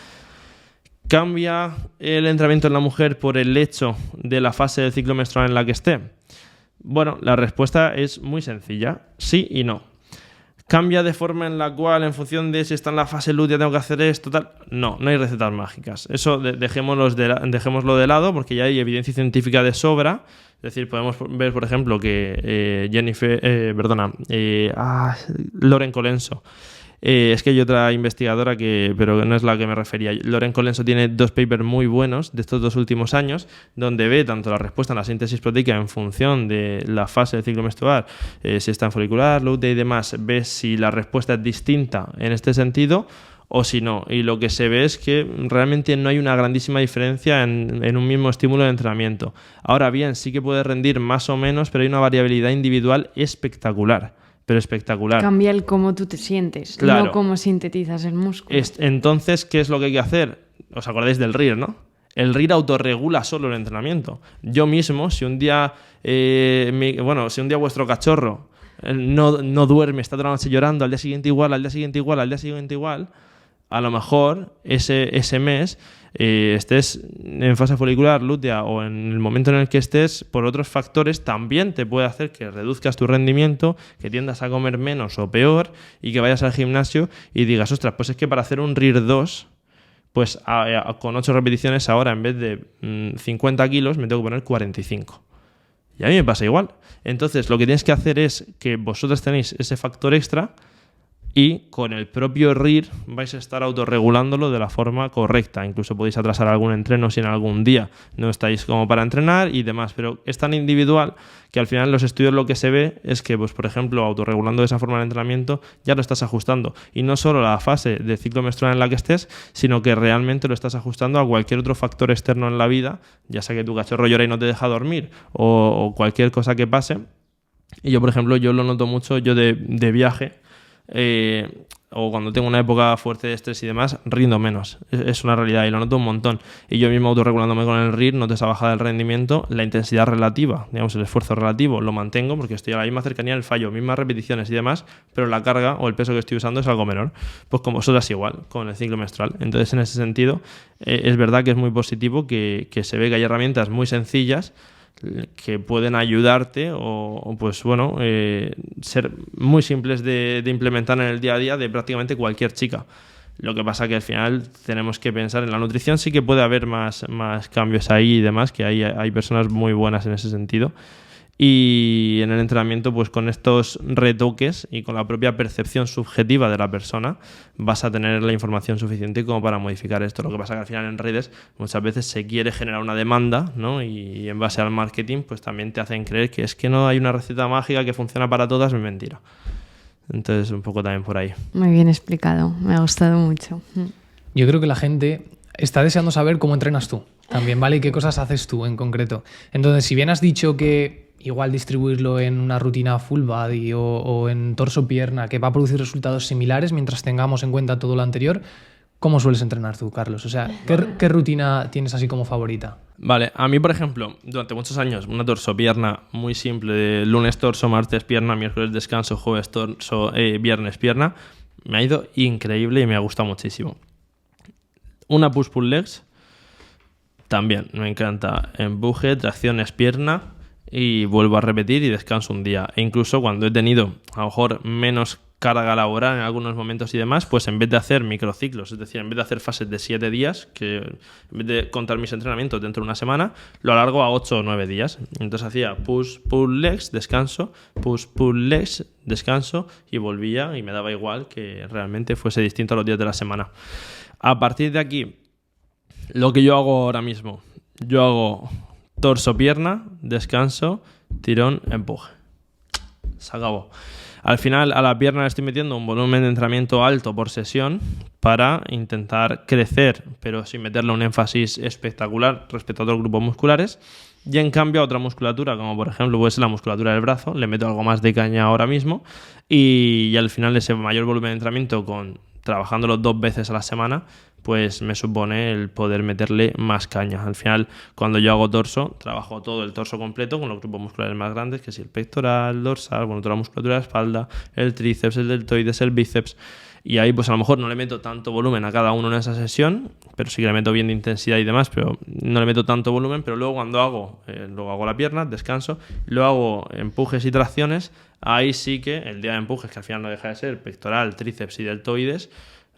S1: ¿Cambia el entrenamiento en la mujer por el hecho de la fase del ciclo menstrual en la que esté? Bueno, la respuesta es muy sencilla, sí y no. ¿Cambia de forma en la cual, en función de si está en la fase lútea, tengo que hacer esto, tal? No, no hay recetas mágicas. Eso dejémoslo de lado, porque ya hay evidencia científica de sobra. Es decir, podemos ver, por ejemplo, que Lauren Colenso. Es que hay otra investigadora pero no es la que me refería. Lauren Colenso tiene 2 papers muy buenos de estos 2 últimos años, donde ve tanto la respuesta en la síntesis proteica en función de la fase del ciclo menstrual, si está en folicular, lútea y demás, ve si la respuesta es distinta en este sentido o si no. Y lo que se ve es que realmente no hay una grandísima diferencia en un mismo estímulo de entrenamiento. Ahora bien, sí que puede rendir más o menos, pero hay una variabilidad individual espectacular. Pero espectacular.
S2: Cambia el cómo tú te sientes, claro. No cómo sintetizas el músculo.
S1: Entonces, ¿qué es lo que hay que hacer? ¿Os acordáis del RIR, no? El RIR autorregula solo el entrenamiento. Yo mismo, si un día, si un día vuestro cachorro no duerme, está toda la noche llorando, al día siguiente igual, al día siguiente igual, al día siguiente igual, a lo mejor ese mes estés en fase folicular, lútea o en el momento en el que estés, por otros factores también te puede hacer que reduzcas tu rendimiento, que tiendas a comer menos o peor y que vayas al gimnasio y digas, ostras, pues es que para hacer un RIR 2, pues con 8 repeticiones ahora en vez de 50 kilos me tengo que poner 45. Y a mí me pasa igual. Entonces lo que tienes que hacer es que vosotros tenéis ese factor extra y con el propio RIR vais a estar autorregulándolo de la forma correcta. Incluso podéis atrasar algún entreno si en algún día no estáis como para entrenar y demás. Pero es tan individual que al final en los estudios lo que se ve es que, pues, por ejemplo, autorregulando de esa forma el entrenamiento ya lo estás ajustando. Y no solo la fase de ciclo menstrual en la que estés, sino que realmente lo estás ajustando a cualquier otro factor externo en la vida, ya sea que tu cachorro llora y no te deja dormir o cualquier cosa que pase. Y yo, por ejemplo, yo lo noto mucho, yo de viaje, o cuando tengo una época fuerte de estrés y demás, rindo menos. Es una realidad y lo noto un montón. Y yo mismo autorregulándome con el RIR, noto esa bajada del rendimiento, la intensidad relativa, digamos el esfuerzo relativo, lo mantengo porque estoy a la misma cercanía del fallo, mismas repeticiones y demás, pero la carga o el peso que estoy usando es algo menor. Pues como vosotras igual, con el ciclo menstrual. Entonces, en ese sentido, es verdad que es muy positivo que se ve que hay herramientas muy sencillas que pueden ayudarte o pues bueno, ser muy simples de implementar en el día a día de prácticamente cualquier chica. Lo que pasa que al final tenemos que pensar en la nutrición, sí que puede haber más cambios ahí y demás, que hay personas muy buenas en ese sentido. Y en el entrenamiento, pues con estos retoques y con la propia percepción subjetiva de la persona, vas a tener la información suficiente como para modificar esto. Lo que pasa que al final en redes muchas veces se quiere generar una demanda, ¿no? Y en base al marketing, pues también te hacen creer que es que no hay una receta mágica que funciona para todas, es mentira. Entonces, un poco también por ahí.
S2: Muy bien explicado, me ha gustado mucho.
S3: Yo creo que la gente está deseando saber cómo entrenas tú también, ¿vale? Y qué cosas haces tú en concreto. Entonces, si bien has dicho que igual distribuirlo en una rutina full body o en torso-pierna, que va a producir resultados similares mientras tengamos en cuenta todo lo anterior, ¿cómo sueles entrenar tú, Carlos? O sea, ¿qué rutina tienes así como favorita?
S1: Vale, a mí, por ejemplo, durante muchos años, una torso-pierna muy simple de lunes torso, martes pierna, miércoles descanso, jueves torso, viernes pierna, me ha ido increíble y me ha gustado muchísimo. Una push-pull legs, también me encanta. Empuje, tracciones pierna, y vuelvo a repetir y descanso un día. E incluso cuando he tenido a lo mejor menos carga laboral en algunos momentos y demás, pues en vez de hacer microciclos, es decir, en vez de hacer fases de 7 días, que en vez de contar mis entrenamientos dentro de una semana, lo alargo a 8 o 9 días. Entonces hacía push, pull legs, descanso, push, pull legs, descanso y volvía y me daba igual que realmente fuese distinto a los días de la semana. A partir de aquí, lo que yo hago ahora mismo, yo hago torso, pierna, descanso, tirón, empuje. Se acabó. Al final a la pierna le estoy metiendo un volumen de entrenamiento alto por sesión para intentar crecer, pero sin meterle un énfasis espectacular respecto a otros grupos musculares. Y en cambio a otra musculatura, como por ejemplo puede ser la musculatura del brazo, le meto algo más de caña ahora mismo y al final ese mayor volumen de entrenamiento trabajándolo 2 veces a la semana, pues me supone el poder meterle más caña. Al final, cuando yo hago torso, trabajo todo el torso completo con los grupos musculares más grandes, que es el pectoral, dorsal, bueno, toda la musculatura de la espalda, el tríceps, el deltoides, el bíceps. Y ahí pues a lo mejor no le meto tanto volumen a cada uno en esa sesión, pero sí que le meto bien de intensidad y demás, pero no le meto tanto volumen. Pero luego cuando hago la pierna, descanso, luego hago empujes y tracciones, ahí sí que el día de empujes, que al final no deja de ser pectoral, tríceps y deltoides,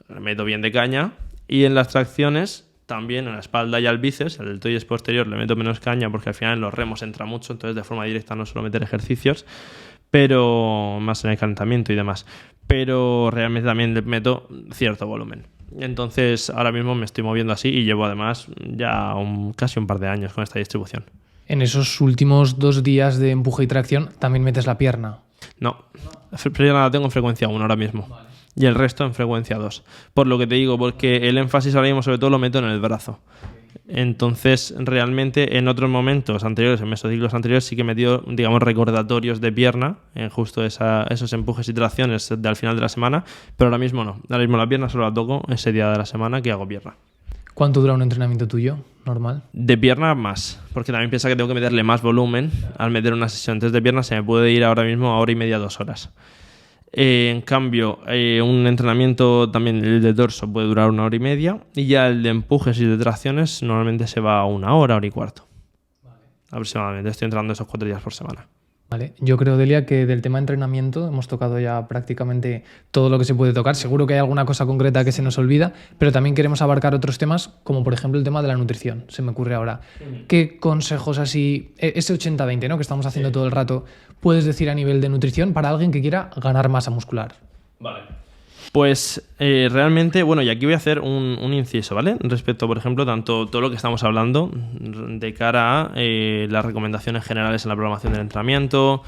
S1: le meto bien de caña. Y en las tracciones también en la espalda y al bíceps, el deltoides posterior le meto menos caña porque al final en los remos entra mucho, entonces de forma directa no suelo meter ejercicios, pero más en el calentamiento y demás. Pero realmente también le meto cierto volumen. Entonces ahora mismo me estoy moviendo así y llevo además ya casi un par de años con esta distribución.
S3: En esos últimos 2 días de empuje y tracción, ¿también metes la pierna?
S1: No, pierna la tengo en frecuencia 1 ahora mismo. Vale. Y el resto en frecuencia 2. Por lo que te digo, porque el énfasis ahora mismo sobre todo lo meto en el brazo. Entonces, realmente en otros momentos anteriores, en mesociclos anteriores, sí que he metido, digamos, recordatorios de pierna en justo esos empujes y tracciones al final de la semana, pero ahora mismo no. Ahora mismo la pierna solo la toco ese día de la semana que hago pierna.
S3: ¿Cuánto dura un entrenamiento tuyo normal?
S1: De pierna más, porque también piensa que tengo que meterle más volumen al meter una sesión. Entonces de pierna se me puede ir ahora mismo a hora y media, 2 horas. En cambio, un entrenamiento también el de torso puede durar 1 hora y media y ya el de empujes y de tracciones normalmente se va a 1 hora, hora y cuarto. Vale. Aproximadamente, estoy entrenando esos 4 días por semana.
S3: Vale. Yo creo, Delia, que del tema de entrenamiento hemos tocado ya prácticamente todo lo que se puede tocar. Seguro que hay alguna cosa concreta que se nos olvida, pero también queremos abarcar otros temas, como por ejemplo el tema de la nutrición. Se me ocurre ahora. ¿Qué consejos así, ese 80-20, ¿no?, que estamos haciendo todo el rato, puedes decir a nivel de nutrición para alguien que quiera ganar masa muscular?
S1: Vale. Pues realmente, bueno, y aquí voy a hacer un inciso, ¿vale? Respecto, por ejemplo, tanto todo lo que estamos hablando de cara a las recomendaciones generales en la programación del entrenamiento,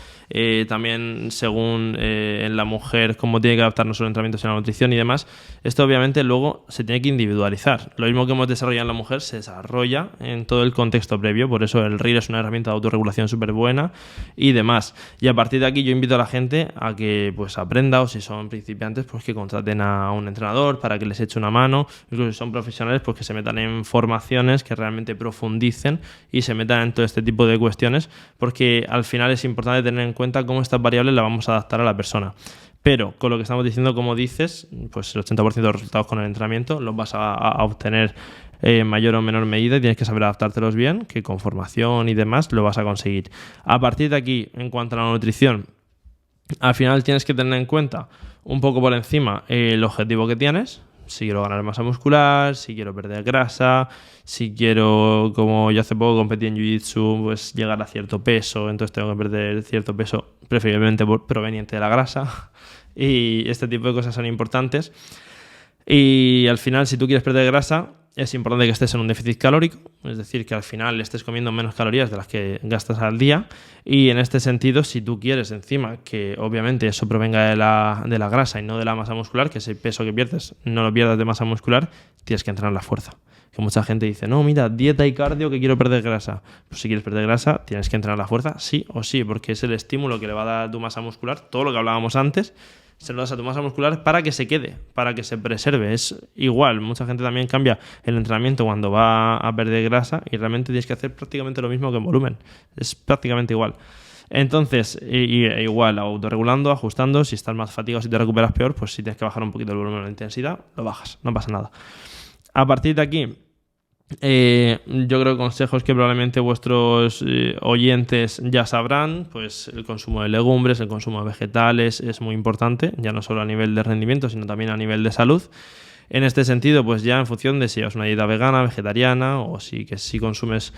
S1: también según en la mujer cómo tiene que adaptar no solo el entrenamiento sino la nutrición y demás. Esto obviamente luego se tiene que individualizar. Lo mismo que hemos desarrollado en la mujer se desarrolla en todo el contexto previo, por eso el RIR es una herramienta de autorregulación súper buena y demás. Y a partir de aquí yo invito a la gente a que pues aprenda, o si son principiantes, pues que contraten a un entrenador para que les eche una mano, incluso si son profesionales, pues que se metan en formaciones que realmente profundicen y se metan en todo este tipo de cuestiones, porque al final es importante tener en cuenta cómo estas variables las vamos a adaptar a la persona. Pero con lo que estamos diciendo, como dices, pues el 80% de los resultados con el entrenamiento los vas a obtener en mayor o menor medida y tienes que saber adaptártelos bien, que con formación y demás lo vas a conseguir. A partir de aquí, en cuanto a la nutrición, al final tienes que tener en cuenta un poco por encima el objetivo que tienes. Si quiero ganar masa muscular, si quiero perder grasa, si quiero, como yo hace poco competí en Jiu-Jitsu, pues llegar a cierto peso, entonces tengo que perder cierto peso, preferiblemente proveniente de la grasa. Y este tipo de cosas son importantes. Y al final, si tú quieres perder grasa, es importante que estés en un déficit calórico, es decir, que al final estés comiendo menos calorías de las que gastas al día. Y en este sentido, si tú quieres encima que obviamente eso provenga de la grasa y no de la masa muscular, que ese peso que pierdes no lo pierdas de masa muscular, tienes que entrenar la fuerza. Que mucha gente dice, no, mira, dieta y cardio que quiero perder grasa. Pues si quieres perder grasa, tienes que entrenar la fuerza sí o sí, porque es el estímulo que le va a dar a tu masa muscular, todo lo que hablábamos antes, se lo das a tu masa muscular para que se quede, para que se preserve. Es igual, mucha gente también cambia el entrenamiento cuando va a perder grasa y realmente tienes que hacer prácticamente lo mismo que en volumen. Es prácticamente igual. Entonces, igual, autorregulando, ajustando. Si estás más fatigado, si te recuperas peor, pues si tienes que bajar un poquito el volumen o la intensidad, lo bajas, no pasa nada. A partir de aquí, yo creo que consejos que probablemente vuestros oyentes ya sabrán, pues el consumo de legumbres, el consumo de vegetales es muy importante, ya no solo a nivel de rendimiento, sino también a nivel de salud. En este sentido, pues ya en función de si es una dieta vegana, vegetariana o si consumes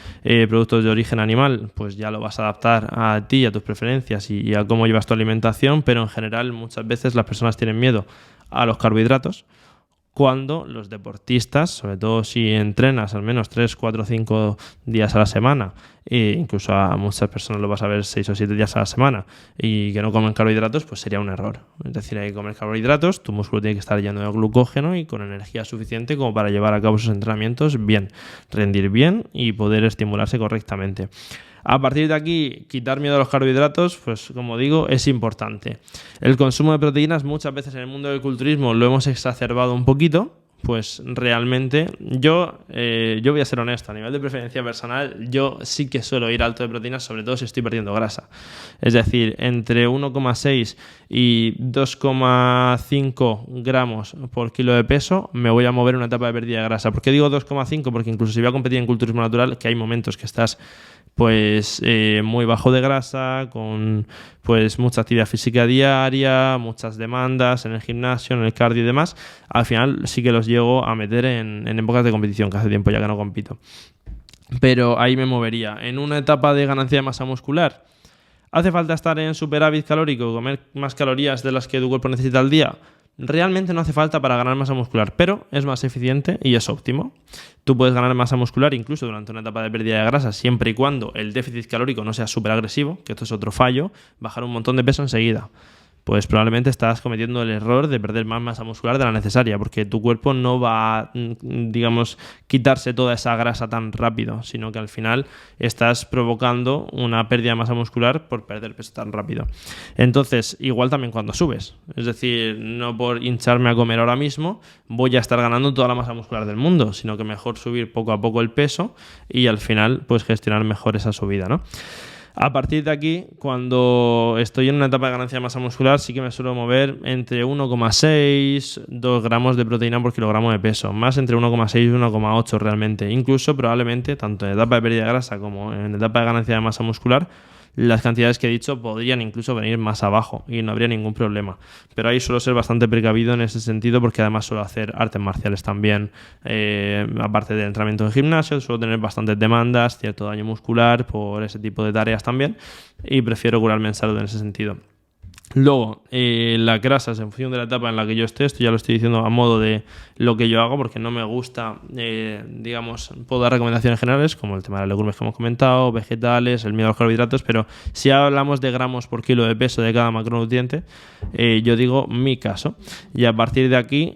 S1: productos de origen animal, pues ya lo vas a adaptar a ti, a tus preferencias y a cómo llevas tu alimentación, pero en general muchas veces las personas tienen miedo a los carbohidratos, cuando los deportistas, sobre todo si entrenas al menos 3, 4, 5 días a la semana, e incluso a muchas personas lo vas a ver 6 o 7 días a la semana, y que no comen carbohidratos, pues sería un error. Es decir, hay que comer carbohidratos, tu músculo tiene que estar lleno de glucógeno y con energía suficiente como para llevar a cabo esos entrenamientos bien, rendir bien y poder estimularse correctamente. A partir de aquí, quitar miedo a los carbohidratos, pues como digo, es importante. El consumo de proteínas muchas veces en el mundo del culturismo lo hemos exacerbado un poquito, pues realmente yo voy a ser honesto, a nivel de preferencia personal, yo sí que suelo ir alto de proteínas, sobre todo si estoy perdiendo grasa. Es decir, entre 1,6 y 2,5 gramos por kilo de peso me voy a mover en una etapa de pérdida de grasa. ¿Por qué digo 2,5? Porque incluso si voy a competir en culturismo natural, que hay momentos que estás pues muy bajo de grasa, con pues mucha actividad física diaria, muchas demandas en el gimnasio, en el cardio y demás, al final sí que los llego a meter en épocas de competición, que hace tiempo ya que no compito. Pero ahí me movería. En una etapa de ganancia de masa muscular, ¿hace falta estar en superávit calórico, comer más calorías de las que tu cuerpo necesita al día? Realmente no hace falta para ganar masa muscular, pero es más eficiente y es óptimo. Tú puedes ganar masa muscular incluso durante una etapa de pérdida de grasa, siempre y cuando el déficit calórico no sea súper agresivo, que esto es otro fallo, bajar un montón de peso enseguida. pues probablemente estás cometiendo el error de perder más masa muscular de la necesaria, porque tu cuerpo no va a, digamos, quitarse toda esa grasa tan rápido, sino que al final estás provocando una pérdida de masa muscular por perder peso tan rápido. Entonces, igual también cuando subes, es decir, no por hincharme a comer ahora mismo voy a estar ganando toda la masa muscular del mundo, sino que mejor subir poco a poco el peso y al final pues gestionar mejor esa subida, ¿no? A partir de aquí, cuando estoy en una etapa de ganancia de masa muscular, sí que me suelo mover entre 1,6 2 gramos de proteína por kilogramo de peso, más entre 1,6 y 1,8 realmente. Incluso probablemente, tanto en etapa de pérdida de grasa como en etapa de ganancia de masa muscular, las cantidades que he dicho podrían incluso venir más abajo y no habría ningún problema. Pero ahí suelo ser bastante precavido en ese sentido porque además suelo hacer artes marciales también. Aparte del entrenamiento en gimnasio, suelo tener bastantes demandas, cierto daño muscular por ese tipo de tareas también y prefiero curarme en salud en ese sentido. Luego, las grasas en función de la etapa en la que yo esté, esto ya lo estoy diciendo a modo de lo que yo hago porque no me gusta, digamos, puedo dar recomendaciones generales como el tema de las legumbres que hemos comentado, vegetales, el miedo a los carbohidratos, pero si hablamos de gramos por kilo de peso de cada macronutriente, yo digo mi caso. Y a partir de aquí,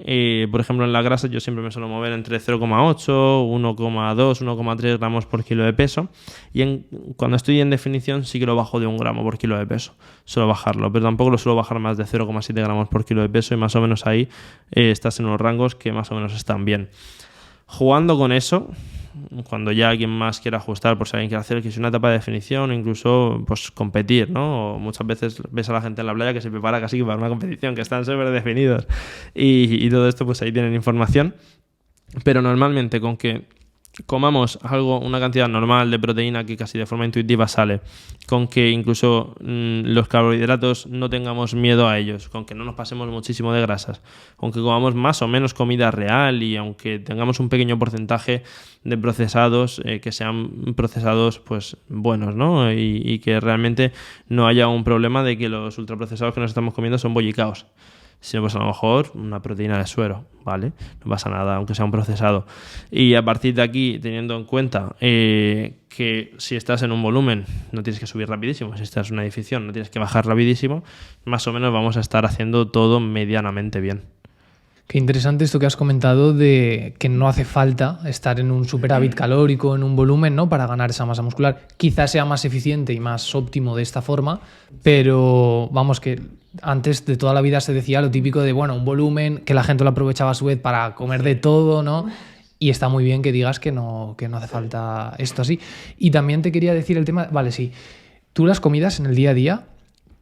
S1: por ejemplo, en la grasa yo siempre me suelo mover entre 0,8, 1,2, 1,3 gramos por kilo de peso y cuando estoy en definición sí que lo bajo de 1 gramo por kilo de peso, suelo bajarlo, pero tampoco lo suelo bajar más de 0,7 gramos por kilo de peso y más o menos ahí estás en unos rangos que más o menos están bien. Jugando con eso, cuando ya alguien más quiera ajustar, por si alguien quiere hacer que es una etapa de definición o incluso pues competir, ¿no? O muchas veces ves a la gente en la playa que se prepara casi para una competición, que están súper definidos y todo esto pues ahí tienen información, pero normalmente con que comamos una cantidad normal de proteína que casi de forma intuitiva sale, con que incluso los carbohidratos no tengamos miedo a ellos, con que no nos pasemos muchísimo de grasas, con que comamos más o menos comida real y aunque tengamos un pequeño porcentaje de procesados, que sean procesados pues buenos, ¿no? Y que realmente no haya un problema de que los ultraprocesados que nos estamos comiendo son bollicaos. Si no, pues a lo mejor una proteína de suero, ¿vale? No pasa nada, aunque sea un procesado. Y a partir de aquí, teniendo en cuenta que si estás en un volumen no tienes que subir rapidísimo, si estás en una definición no tienes que bajar rapidísimo, más o menos vamos a estar haciendo todo medianamente bien.
S3: Qué interesante esto que has comentado de que no hace falta estar en un superávit calórico, en un volumen, ¿no? Para ganar esa masa muscular. Quizás sea más eficiente y más óptimo de esta forma, pero vamos que antes de toda la vida se decía lo típico de, bueno, un volumen, que la gente lo aprovechaba a su vez para comer de todo, ¿no? Y está muy bien que digas que no hace falta esto así. Y también te quería decir el tema, vale, sí, tú las comidas en el día a día,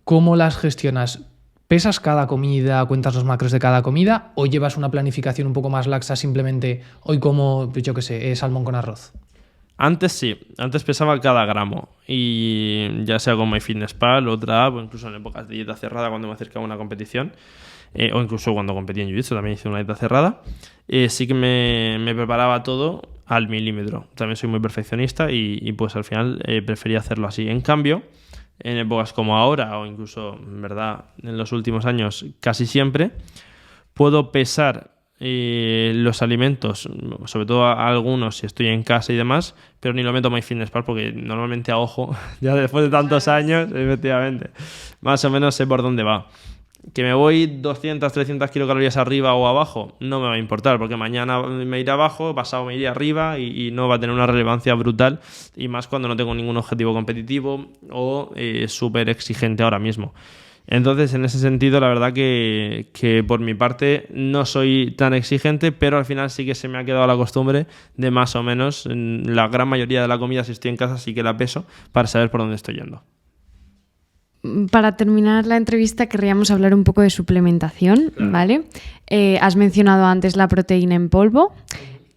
S3: ¿cómo las gestionas? ¿Pesas cada comida, cuentas los macros de cada comida o llevas una planificación un poco más laxa, simplemente hoy como, yo qué sé, salmón con arroz?
S1: Antes sí, antes pesaba cada gramo y ya sea con MyFitnessPal, otra app o incluso en épocas de dieta cerrada cuando me acercaba a una competición o incluso cuando competí en Jiu-Jitsu también hice una dieta cerrada, sí que me preparaba todo al milímetro. También soy muy perfeccionista y pues al final prefería hacerlo así. En cambio, en épocas como ahora o incluso, en verdad, en los últimos años casi siempre, puedo pesar los alimentos, sobre todo a algunos si estoy en casa y demás, pero ni lo meto a MyFitnessPal porque normalmente a ojo, ya después de tantos años, efectivamente, más o menos sé por dónde va. Que me voy 200, 300 kilocalorías arriba o abajo, no me va a importar, porque mañana me iré abajo, pasado me iré arriba y no va a tener una relevancia brutal, y más cuando no tengo ningún objetivo competitivo o súper exigente ahora mismo. Entonces, en ese sentido, la verdad que por mi parte no soy tan exigente, pero al final sí que se me ha quedado la costumbre de más o menos, la gran mayoría de la comida, si estoy en casa, sí que la peso para saber por dónde estoy yendo.
S2: Para terminar la entrevista querríamos hablar un poco de suplementación, claro. ¿Vale? Has mencionado antes la proteína en polvo.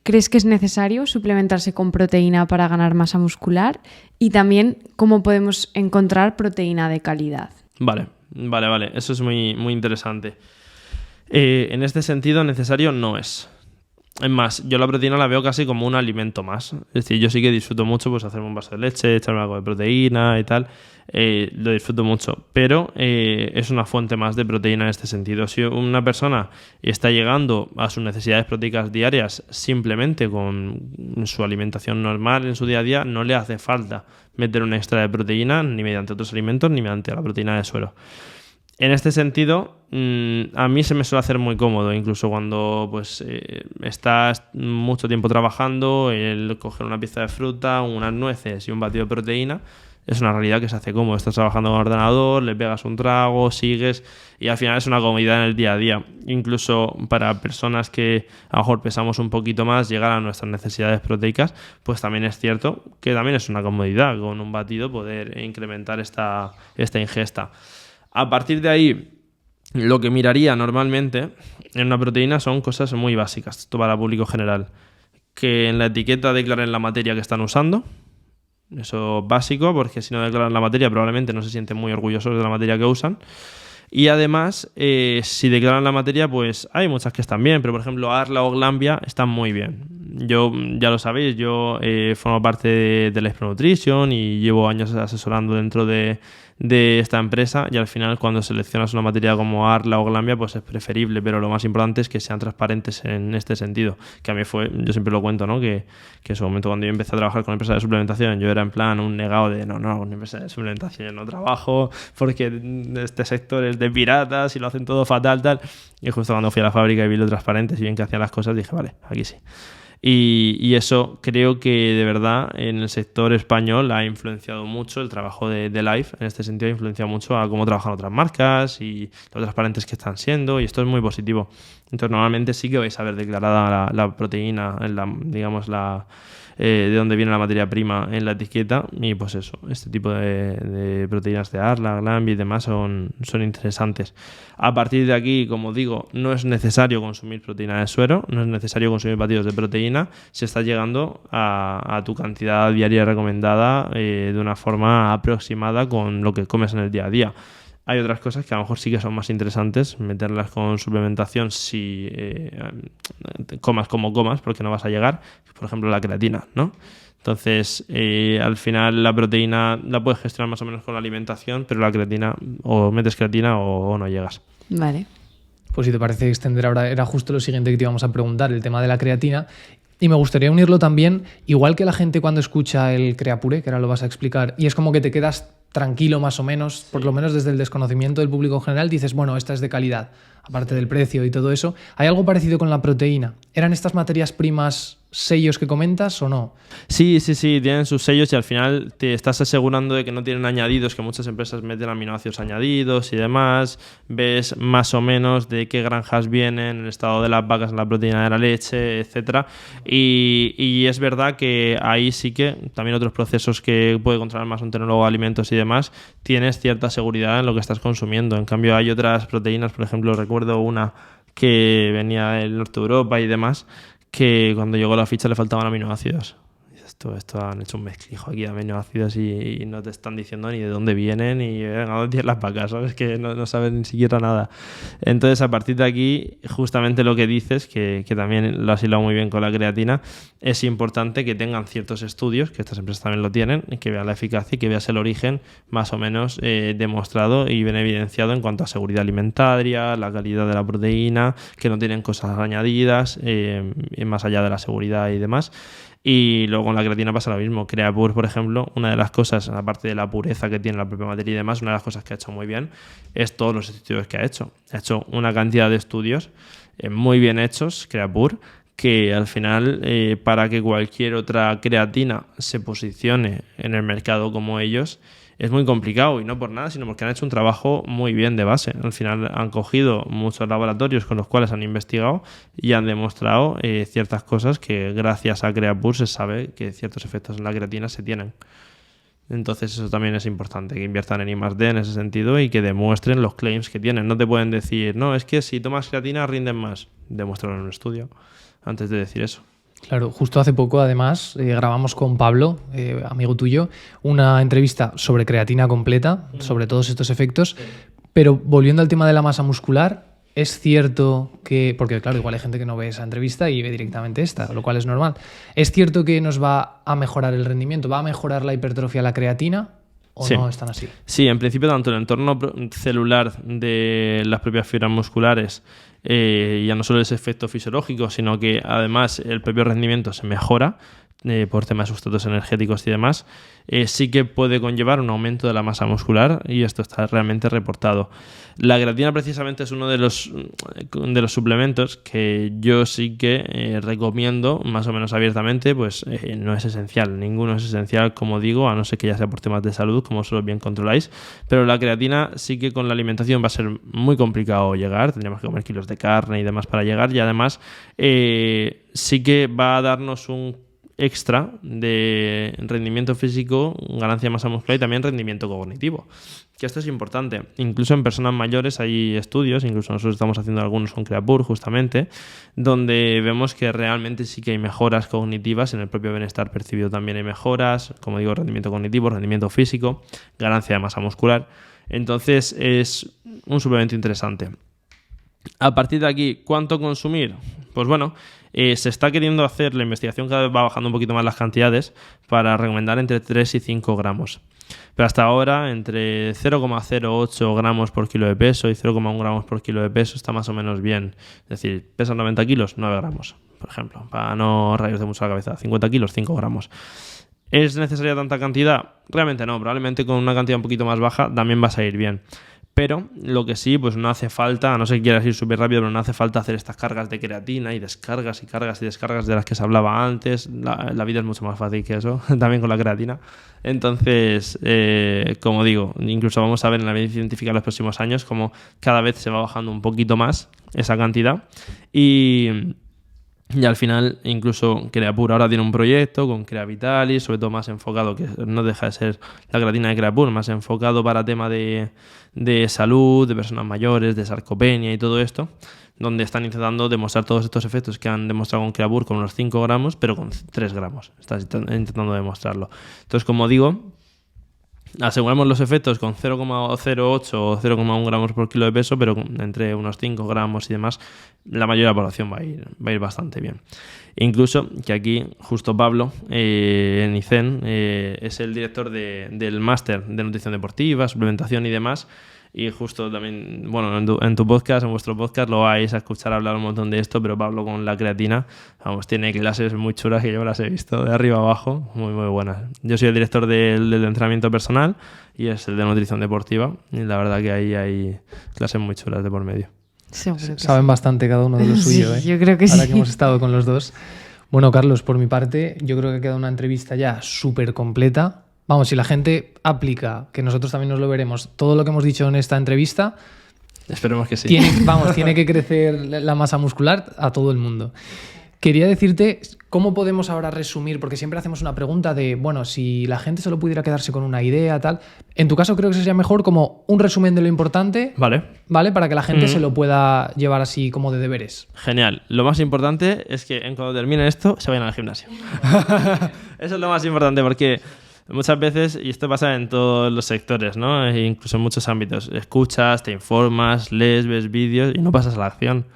S2: ¿Crees que es necesario suplementarse con proteína para ganar masa muscular? Y también, ¿cómo podemos encontrar proteína de calidad? Vale.
S1: Eso es muy, muy interesante. En este sentido, necesario no es. Es más, yo la proteína la veo casi como un alimento más. Es decir, yo sí que disfruto mucho pues hacerme un vaso de leche, echarme algo de proteína y tal. Lo disfruto mucho, pero es una fuente más de proteína en este sentido. Si una persona está llegando a sus necesidades proteicas diarias simplemente con su alimentación normal en su día a día, no le hace falta meter un extra de proteína ni mediante otros alimentos ni mediante la proteína de suero. En este sentido, a mí se me suele hacer muy cómodo, incluso cuando pues estás mucho tiempo trabajando, el coger una pieza de fruta, unas nueces y un batido de proteína es una realidad que se hace cómodo. Estás trabajando con ordenador, le pegas un trago, sigues y al final es una comodidad en el día a día. Incluso para personas que a lo mejor pesamos un poquito más, llegar a nuestras necesidades proteicas, pues también es cierto que también es una comodidad con un batido poder incrementar esta ingesta. A partir de ahí, lo que miraría normalmente en una proteína son cosas muy básicas, esto para el público general. Que en la etiqueta declaren la materia que están usando. Eso es básico, porque si no declaran la materia probablemente no se sienten muy orgullosos de la materia que usan. Y además, si declaran la materia, pues hay muchas que están bien, pero por ejemplo Arla o Glanbia están muy bien. Yo, ya lo sabéis, yo formo parte de la Expert Nutrition y llevo años asesorando dentro de esta empresa, y al final cuando seleccionas una materia como Arla o Glanbia pues es preferible, pero lo más importante es que sean transparentes en este sentido, que a mí yo siempre lo cuento, ¿no? que en su momento cuando yo empecé a trabajar con empresas de suplementación yo era en plan un negado de no, una empresa de suplementación yo no trabajo porque este sector es de piratas y lo hacen todo fatal, tal, y justo cuando fui a la fábrica y vi lo transparentes y bien que hacían las cosas dije vale, aquí sí. Y eso creo que de verdad en el sector español ha influenciado mucho el trabajo de Life. En este sentido ha influenciado mucho a cómo trabajan otras marcas y lo transparentes que están siendo, y esto es muy positivo. Entonces normalmente sí que vais a ver declarada la proteína, de dónde viene la materia prima en la etiqueta, y pues eso, este tipo de proteínas de Arla, Glanbia y demás son interesantes. A partir de aquí, como digo, no es necesario consumir proteína de suero, no es necesario consumir batidos de proteína si estás llegando a tu cantidad diaria recomendada de una forma aproximada con lo que comes en el día a día. Hay otras cosas que a lo mejor sí que son más interesantes, meterlas con suplementación si comas como comas, porque no vas a llegar, por ejemplo la creatina, ¿no? Entonces, al final la proteína la puedes gestionar más o menos con la alimentación, pero la creatina, o metes creatina o no llegas.
S2: Vale.
S3: Pues si te parece extender ahora, era justo lo siguiente que te íbamos a preguntar, el tema de la creatina. Y me gustaría unirlo también, igual que la gente cuando escucha el Creapure, que ahora lo vas a explicar, y es como que te quedas tranquilo más o menos, por lo menos desde el desconocimiento del público general, dices, bueno, esta es de calidad, aparte del precio y todo eso. ¿Hay algo parecido con la proteína? ¿Eran estas materias primas sellos que comentas o no?
S1: Sí, tienen sus sellos y al final te estás asegurando de que no tienen añadidos, que muchas empresas meten aminoácidos añadidos y demás. Ves más o menos de qué granjas vienen, el estado de las vacas en la proteína de la leche, etcétera. Y es verdad que ahí sí que también otros procesos que puede controlar más un tecnólogo de alimentos y demás, tienes cierta seguridad en lo que estás consumiendo. En cambio hay otras proteínas, por ejemplo, recuerdo una que venía del norte de Europa y demás, que cuando llegó la ficha le faltaban aminoácidos. Esto han hecho un mezclijo aquí de aminoácidos y no te están diciendo ni de dónde vienen ni a dónde tienen las vacas, ¿sabes? Que no saben ni siquiera nada. Entonces, a partir de aquí, justamente lo que dices, que también lo has hilado muy bien con la creatina, es importante que tengan ciertos estudios, que estas empresas también lo tienen, y que vean la eficacia y que veas el origen más o menos demostrado y bien evidenciado en cuanto a seguridad alimentaria, la calidad de la proteína, que no tienen cosas añadidas, más allá de la seguridad y demás. Y luego con la creatina pasa lo mismo. Creapure, por ejemplo, una de las cosas, aparte de la pureza que tiene la propia materia y demás, una de las cosas que ha hecho muy bien es todos los estudios que ha hecho. Ha hecho una cantidad de estudios muy bien hechos, Creapure, que al final, para que cualquier otra creatina se posicione en el mercado como ellos, es muy complicado, y no por nada, sino porque han hecho un trabajo muy bien de base. Al final han cogido muchos laboratorios con los cuales han investigado y han demostrado ciertas cosas que gracias a Creapure se sabe que ciertos efectos en la creatina se tienen. Entonces eso también es importante, que inviertan en I+D en ese sentido y que demuestren los claims que tienen. No te pueden decir, no, es que si tomas creatina rinden más. Demuéstralo en un estudio antes de decir eso.
S3: Claro, justo hace poco además grabamos con Pablo, amigo tuyo, una entrevista sobre creatina completa, sobre todos estos efectos, pero volviendo al tema de la masa muscular, es cierto que, porque claro, igual hay gente que no ve esa entrevista y ve directamente esta, lo cual es normal, ¿es cierto que nos va a mejorar el rendimiento, va a mejorar la hipertrofia la creatina? ¿O no están así?
S1: Sí, en principio tanto el entorno celular de las propias fibras musculares ya no solo es efecto fisiológico, sino que además el propio rendimiento se mejora, por temas de sustratos energéticos y demás, sí que puede conllevar un aumento de la masa muscular y esto está realmente reportado. La creatina precisamente es uno de los suplementos que yo sí que recomiendo más o menos abiertamente, pues no es esencial, ninguno es esencial, como digo, a no ser que ya sea por temas de salud, como vosotros bien controláis, pero la creatina sí que con la alimentación va a ser muy complicado llegar, tendríamos que comer kilos de carne y demás para llegar, y además sí que va a darnos un extra de rendimiento físico, ganancia de masa muscular y también rendimiento cognitivo, que esto es importante. Incluso en personas mayores hay estudios, incluso nosotros estamos haciendo algunos con Creapure justamente, donde vemos que realmente sí que hay mejoras cognitivas, en el propio bienestar percibido también hay mejoras, como digo, rendimiento cognitivo, rendimiento físico, ganancia de masa muscular. Entonces es un suplemento interesante. A partir de aquí, ¿cuánto consumir? Pues bueno, se está queriendo hacer, la investigación cada vez va bajando un poquito más las cantidades para recomendar entre 3 y 5 gramos. Pero hasta ahora, entre 0,08 gramos por kilo de peso y 0,1 gramos por kilo de peso está más o menos bien. Es decir, pesan 90 kilos, 9 gramos, por ejemplo, para no rayarse mucho la cabeza. 50 kilos, 5 gramos. ¿Es necesaria tanta cantidad? Realmente no, probablemente con una cantidad un poquito más baja también vas a ir bien. Pero lo que sí, pues no hace falta, a no ser que quieras ir súper rápido, pero no hace falta hacer estas cargas de creatina y descargas y cargas y descargas de las que se hablaba antes. La vida es mucho más fácil que eso, también con la creatina. Entonces, como digo, incluso vamos a ver en la medicina científica en los próximos años cómo cada vez se va bajando un poquito más esa cantidad. Y al final, incluso Creapure ahora tiene un proyecto con Creavitalis, sobre todo más enfocado, que no deja de ser la creatina de Creapure, más enfocado para tema de salud, de personas mayores, de sarcopenia y todo esto, donde están intentando demostrar todos estos efectos que han demostrado con Creapure con unos 5 gramos, pero con 3 gramos. Están intentando demostrarlo. Entonces, como digo, aseguramos los efectos con 0,08 o 0,1 gramos por kilo de peso, pero entre unos 5 gramos y demás, la mayoría de la población va a ir bastante bien. Incluso que aquí, justo Pablo, en ICEN, es el director del máster de nutrición deportiva, suplementación y demás. Y justo también, bueno, en tu podcast, en vuestro podcast, lo vais a escuchar hablar un montón de esto, pero Pablo con la creatina, vamos, tiene clases muy chulas que yo las he visto de arriba abajo, muy, muy buenas. Yo soy el director del entrenamiento personal y es el de nutrición deportiva, y la verdad que ahí hay clases muy chulas de por medio.
S3: Saben bastante cada uno de lo suyo,
S2: sí, yo creo que
S3: ahora
S2: sí.
S3: que hemos estado con los dos. Bueno, Carlos, por mi parte, yo creo que queda una entrevista ya súper completa. Vamos, si la gente aplica, que nosotros también nos lo veremos, todo lo que hemos dicho en esta entrevista,
S1: esperemos que sí.
S3: Tiene que crecer la masa muscular a todo el mundo. Quería decirte, ¿cómo podemos ahora resumir? Porque siempre hacemos una pregunta de, bueno, si la gente solo pudiera quedarse con una idea, tal. En tu caso creo que sería mejor como un resumen de lo importante, ¿vale? Para que la gente se lo pueda llevar así como de deberes.
S1: Genial. Lo más importante es que cuando termine esto se vayan al gimnasio. Eso es lo más importante porque muchas veces, y esto pasa en todos los sectores, ¿no? E incluso en muchos ámbitos, escuchas, te informas, lees, ves vídeos y no pasas a la acción.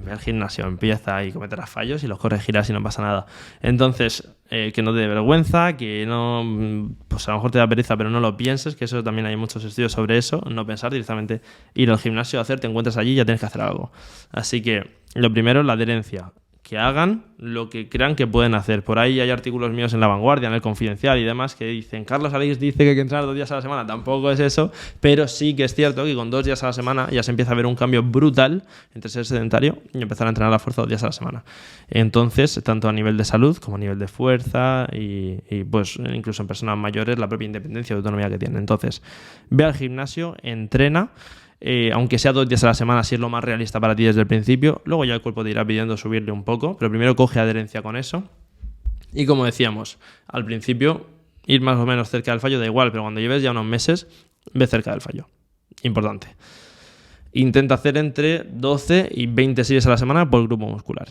S1: Ve al gimnasio, empieza y cometerás fallos y los corregirás y no pasa nada. Entonces, que no te dé vergüenza, que no, pues a lo mejor te da pereza, pero no lo pienses, que eso también hay muchos estudios sobre eso, no pensar directamente, ir al gimnasio a hacer, te encuentras allí y ya tienes que hacer algo. Así que, lo primero es la adherencia. Que hagan lo que crean que pueden hacer. Por ahí hay artículos míos en La Vanguardia, en El Confidencial y demás que dicen, Carlos Aleix dice que hay que entrenar 2 días a la semana. Tampoco es eso, pero sí que es cierto que con 2 días a la semana ya se empieza a ver un cambio brutal entre ser sedentario y empezar a entrenar a fuerza 2 días a la semana. Entonces, tanto a nivel de salud como a nivel de fuerza y pues incluso en personas mayores, la propia independencia y autonomía que tienen. Entonces, ve al gimnasio, entrena, aunque sea 2 días a la semana, si es lo más realista para ti desde el principio. Luego ya el cuerpo te irá pidiendo subirle un poco, pero primero coge adherencia con eso. Y como decíamos, al principio ir más o menos cerca del fallo da igual, pero cuando lleves ya unos meses, ve cerca del fallo. Importante. Intenta hacer entre 12 y 20 series a la semana por grupo muscular.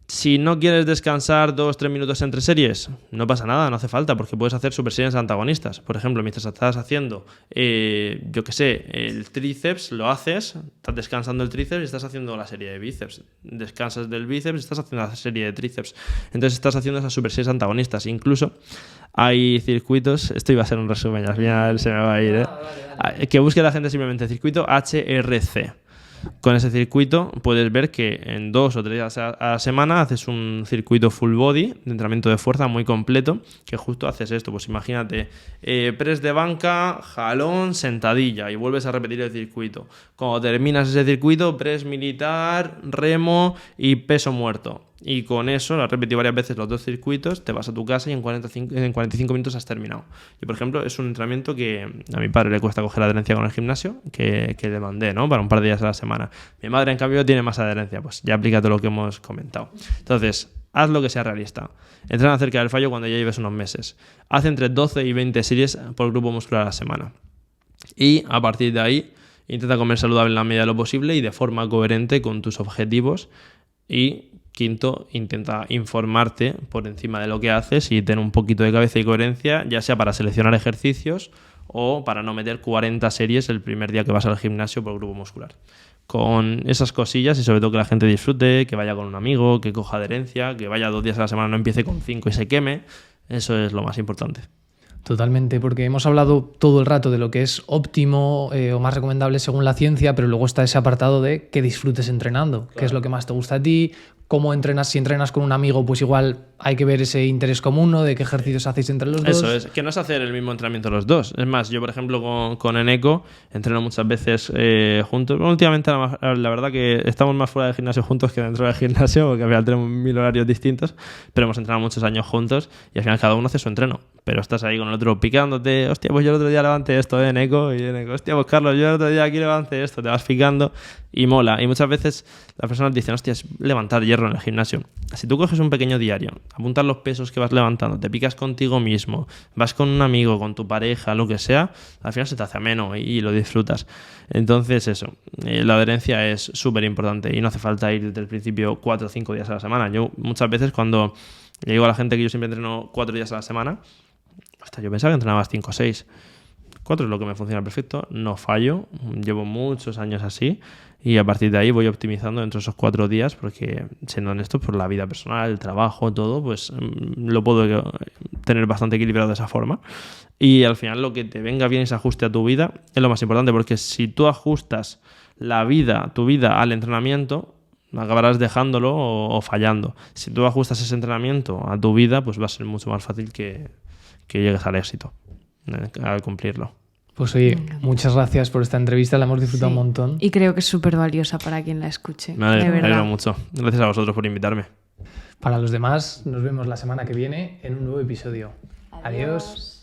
S1: Si no quieres descansar 2-3 minutos entre series, no pasa nada, no hace falta, porque puedes hacer super series antagonistas. Por ejemplo, mientras estás haciendo, yo qué sé, el tríceps, lo haces, estás descansando el tríceps y estás haciendo la serie de bíceps. Descansas del bíceps y estás haciendo la serie de tríceps. Entonces estás haciendo esas super series antagonistas. Incluso hay circuitos, esto iba a ser un resumen, al final se me va a ir, que busque la gente simplemente circuito HRC. Con ese circuito puedes ver que en 2 o 3 días a la semana haces un circuito full body de entrenamiento de fuerza muy completo, que justo haces esto. Pues imagínate, press de banca, jalón, sentadilla, y vuelves a repetir el circuito. Cuando terminas ese circuito, press militar, remo y peso muerto. Y con eso, lo has repetido varias veces los 2 circuitos, te vas a tu casa y en 45 minutos has terminado. Y por ejemplo, es un entrenamiento que a mi padre le cuesta coger adherencia con el gimnasio, que le mandé, ¿no? Para un par de días a la semana. Mi madre, en cambio, tiene más adherencia. Pues ya aplica todo lo que hemos comentado. Entonces, haz lo que sea realista. Entrena cerca del fallo cuando ya lleves unos meses. Haz entre 12 y 20 series por grupo muscular a la semana. Y a partir de ahí, intenta comer saludable en la medida de lo posible y de forma coherente con tus objetivos. Y quinto, intenta informarte por encima de lo que haces y tener un poquito de cabeza y coherencia, ya sea para seleccionar ejercicios o para no meter 40 series el primer día que vas al gimnasio por grupo muscular. Con esas cosillas y sobre todo que la gente disfrute, que vaya con un amigo, que coja adherencia, que vaya 2 días a la semana, no empiece con 5 y se queme, eso es lo más importante.
S3: Totalmente, porque hemos hablado todo el rato de lo que es óptimo o más recomendable según la ciencia, pero luego está ese apartado de que disfrutes entrenando, qué es lo que más te gusta a ti, cómo entrenas. Si entrenas con un amigo, pues igual hay que ver ese interés común, ¿no? De qué ejercicios hacéis entre los dos.
S1: Eso es, que no es hacer el mismo entrenamiento los dos. Es más, yo por ejemplo con Eneco entreno muchas veces juntos. Bueno, últimamente la verdad que estamos más fuera del gimnasio juntos que dentro del gimnasio, porque al final tenemos 1000 horarios distintos, pero hemos entrenado muchos años juntos y al final cada uno hace su entreno. Pero estás ahí con el otro picándote, hostia, pues yo el otro día levanté esto, Eneco, y Eneco, hostia, pues Carlos, yo el otro día aquí levanté esto, te vas picando y mola. Y muchas veces las personas dicen, hostia, es levantar hierro en el gimnasio. Si tú coges un pequeño diario, apuntas los pesos que vas levantando, te picas contigo mismo, vas con un amigo, con tu pareja, lo que sea, al final se te hace ameno y lo disfrutas. Entonces eso, la adherencia es súper importante y no hace falta ir desde el principio 4 o 5 días a la semana. Yo muchas veces cuando le digo a la gente que yo siempre entreno 4 días a la semana, hasta yo pensaba que entrenabas 5 o 6. 4 es lo que me funciona perfecto, no fallo, llevo muchos años así y a partir de ahí voy optimizando dentro de esos 4 días porque, siendo honesto, por la vida personal, el trabajo, todo, pues lo puedo tener bastante equilibrado de esa forma y al final lo que te venga bien y se ajuste a tu vida es lo más importante, porque si tú ajustas tu vida al entrenamiento, acabarás dejándolo o fallando. Si tú ajustas ese entrenamiento a tu vida, pues va a ser mucho más fácil que llegues al éxito al cumplirlo.
S3: Pues oye, muchas gracias por esta entrevista, la hemos disfrutado un montón.
S2: Y creo que es súper valiosa para quien la escuche.
S1: Me alegro mucho. Gracias a vosotros por invitarme.
S3: Para los demás, nos vemos la semana que viene en un nuevo episodio. Adiós.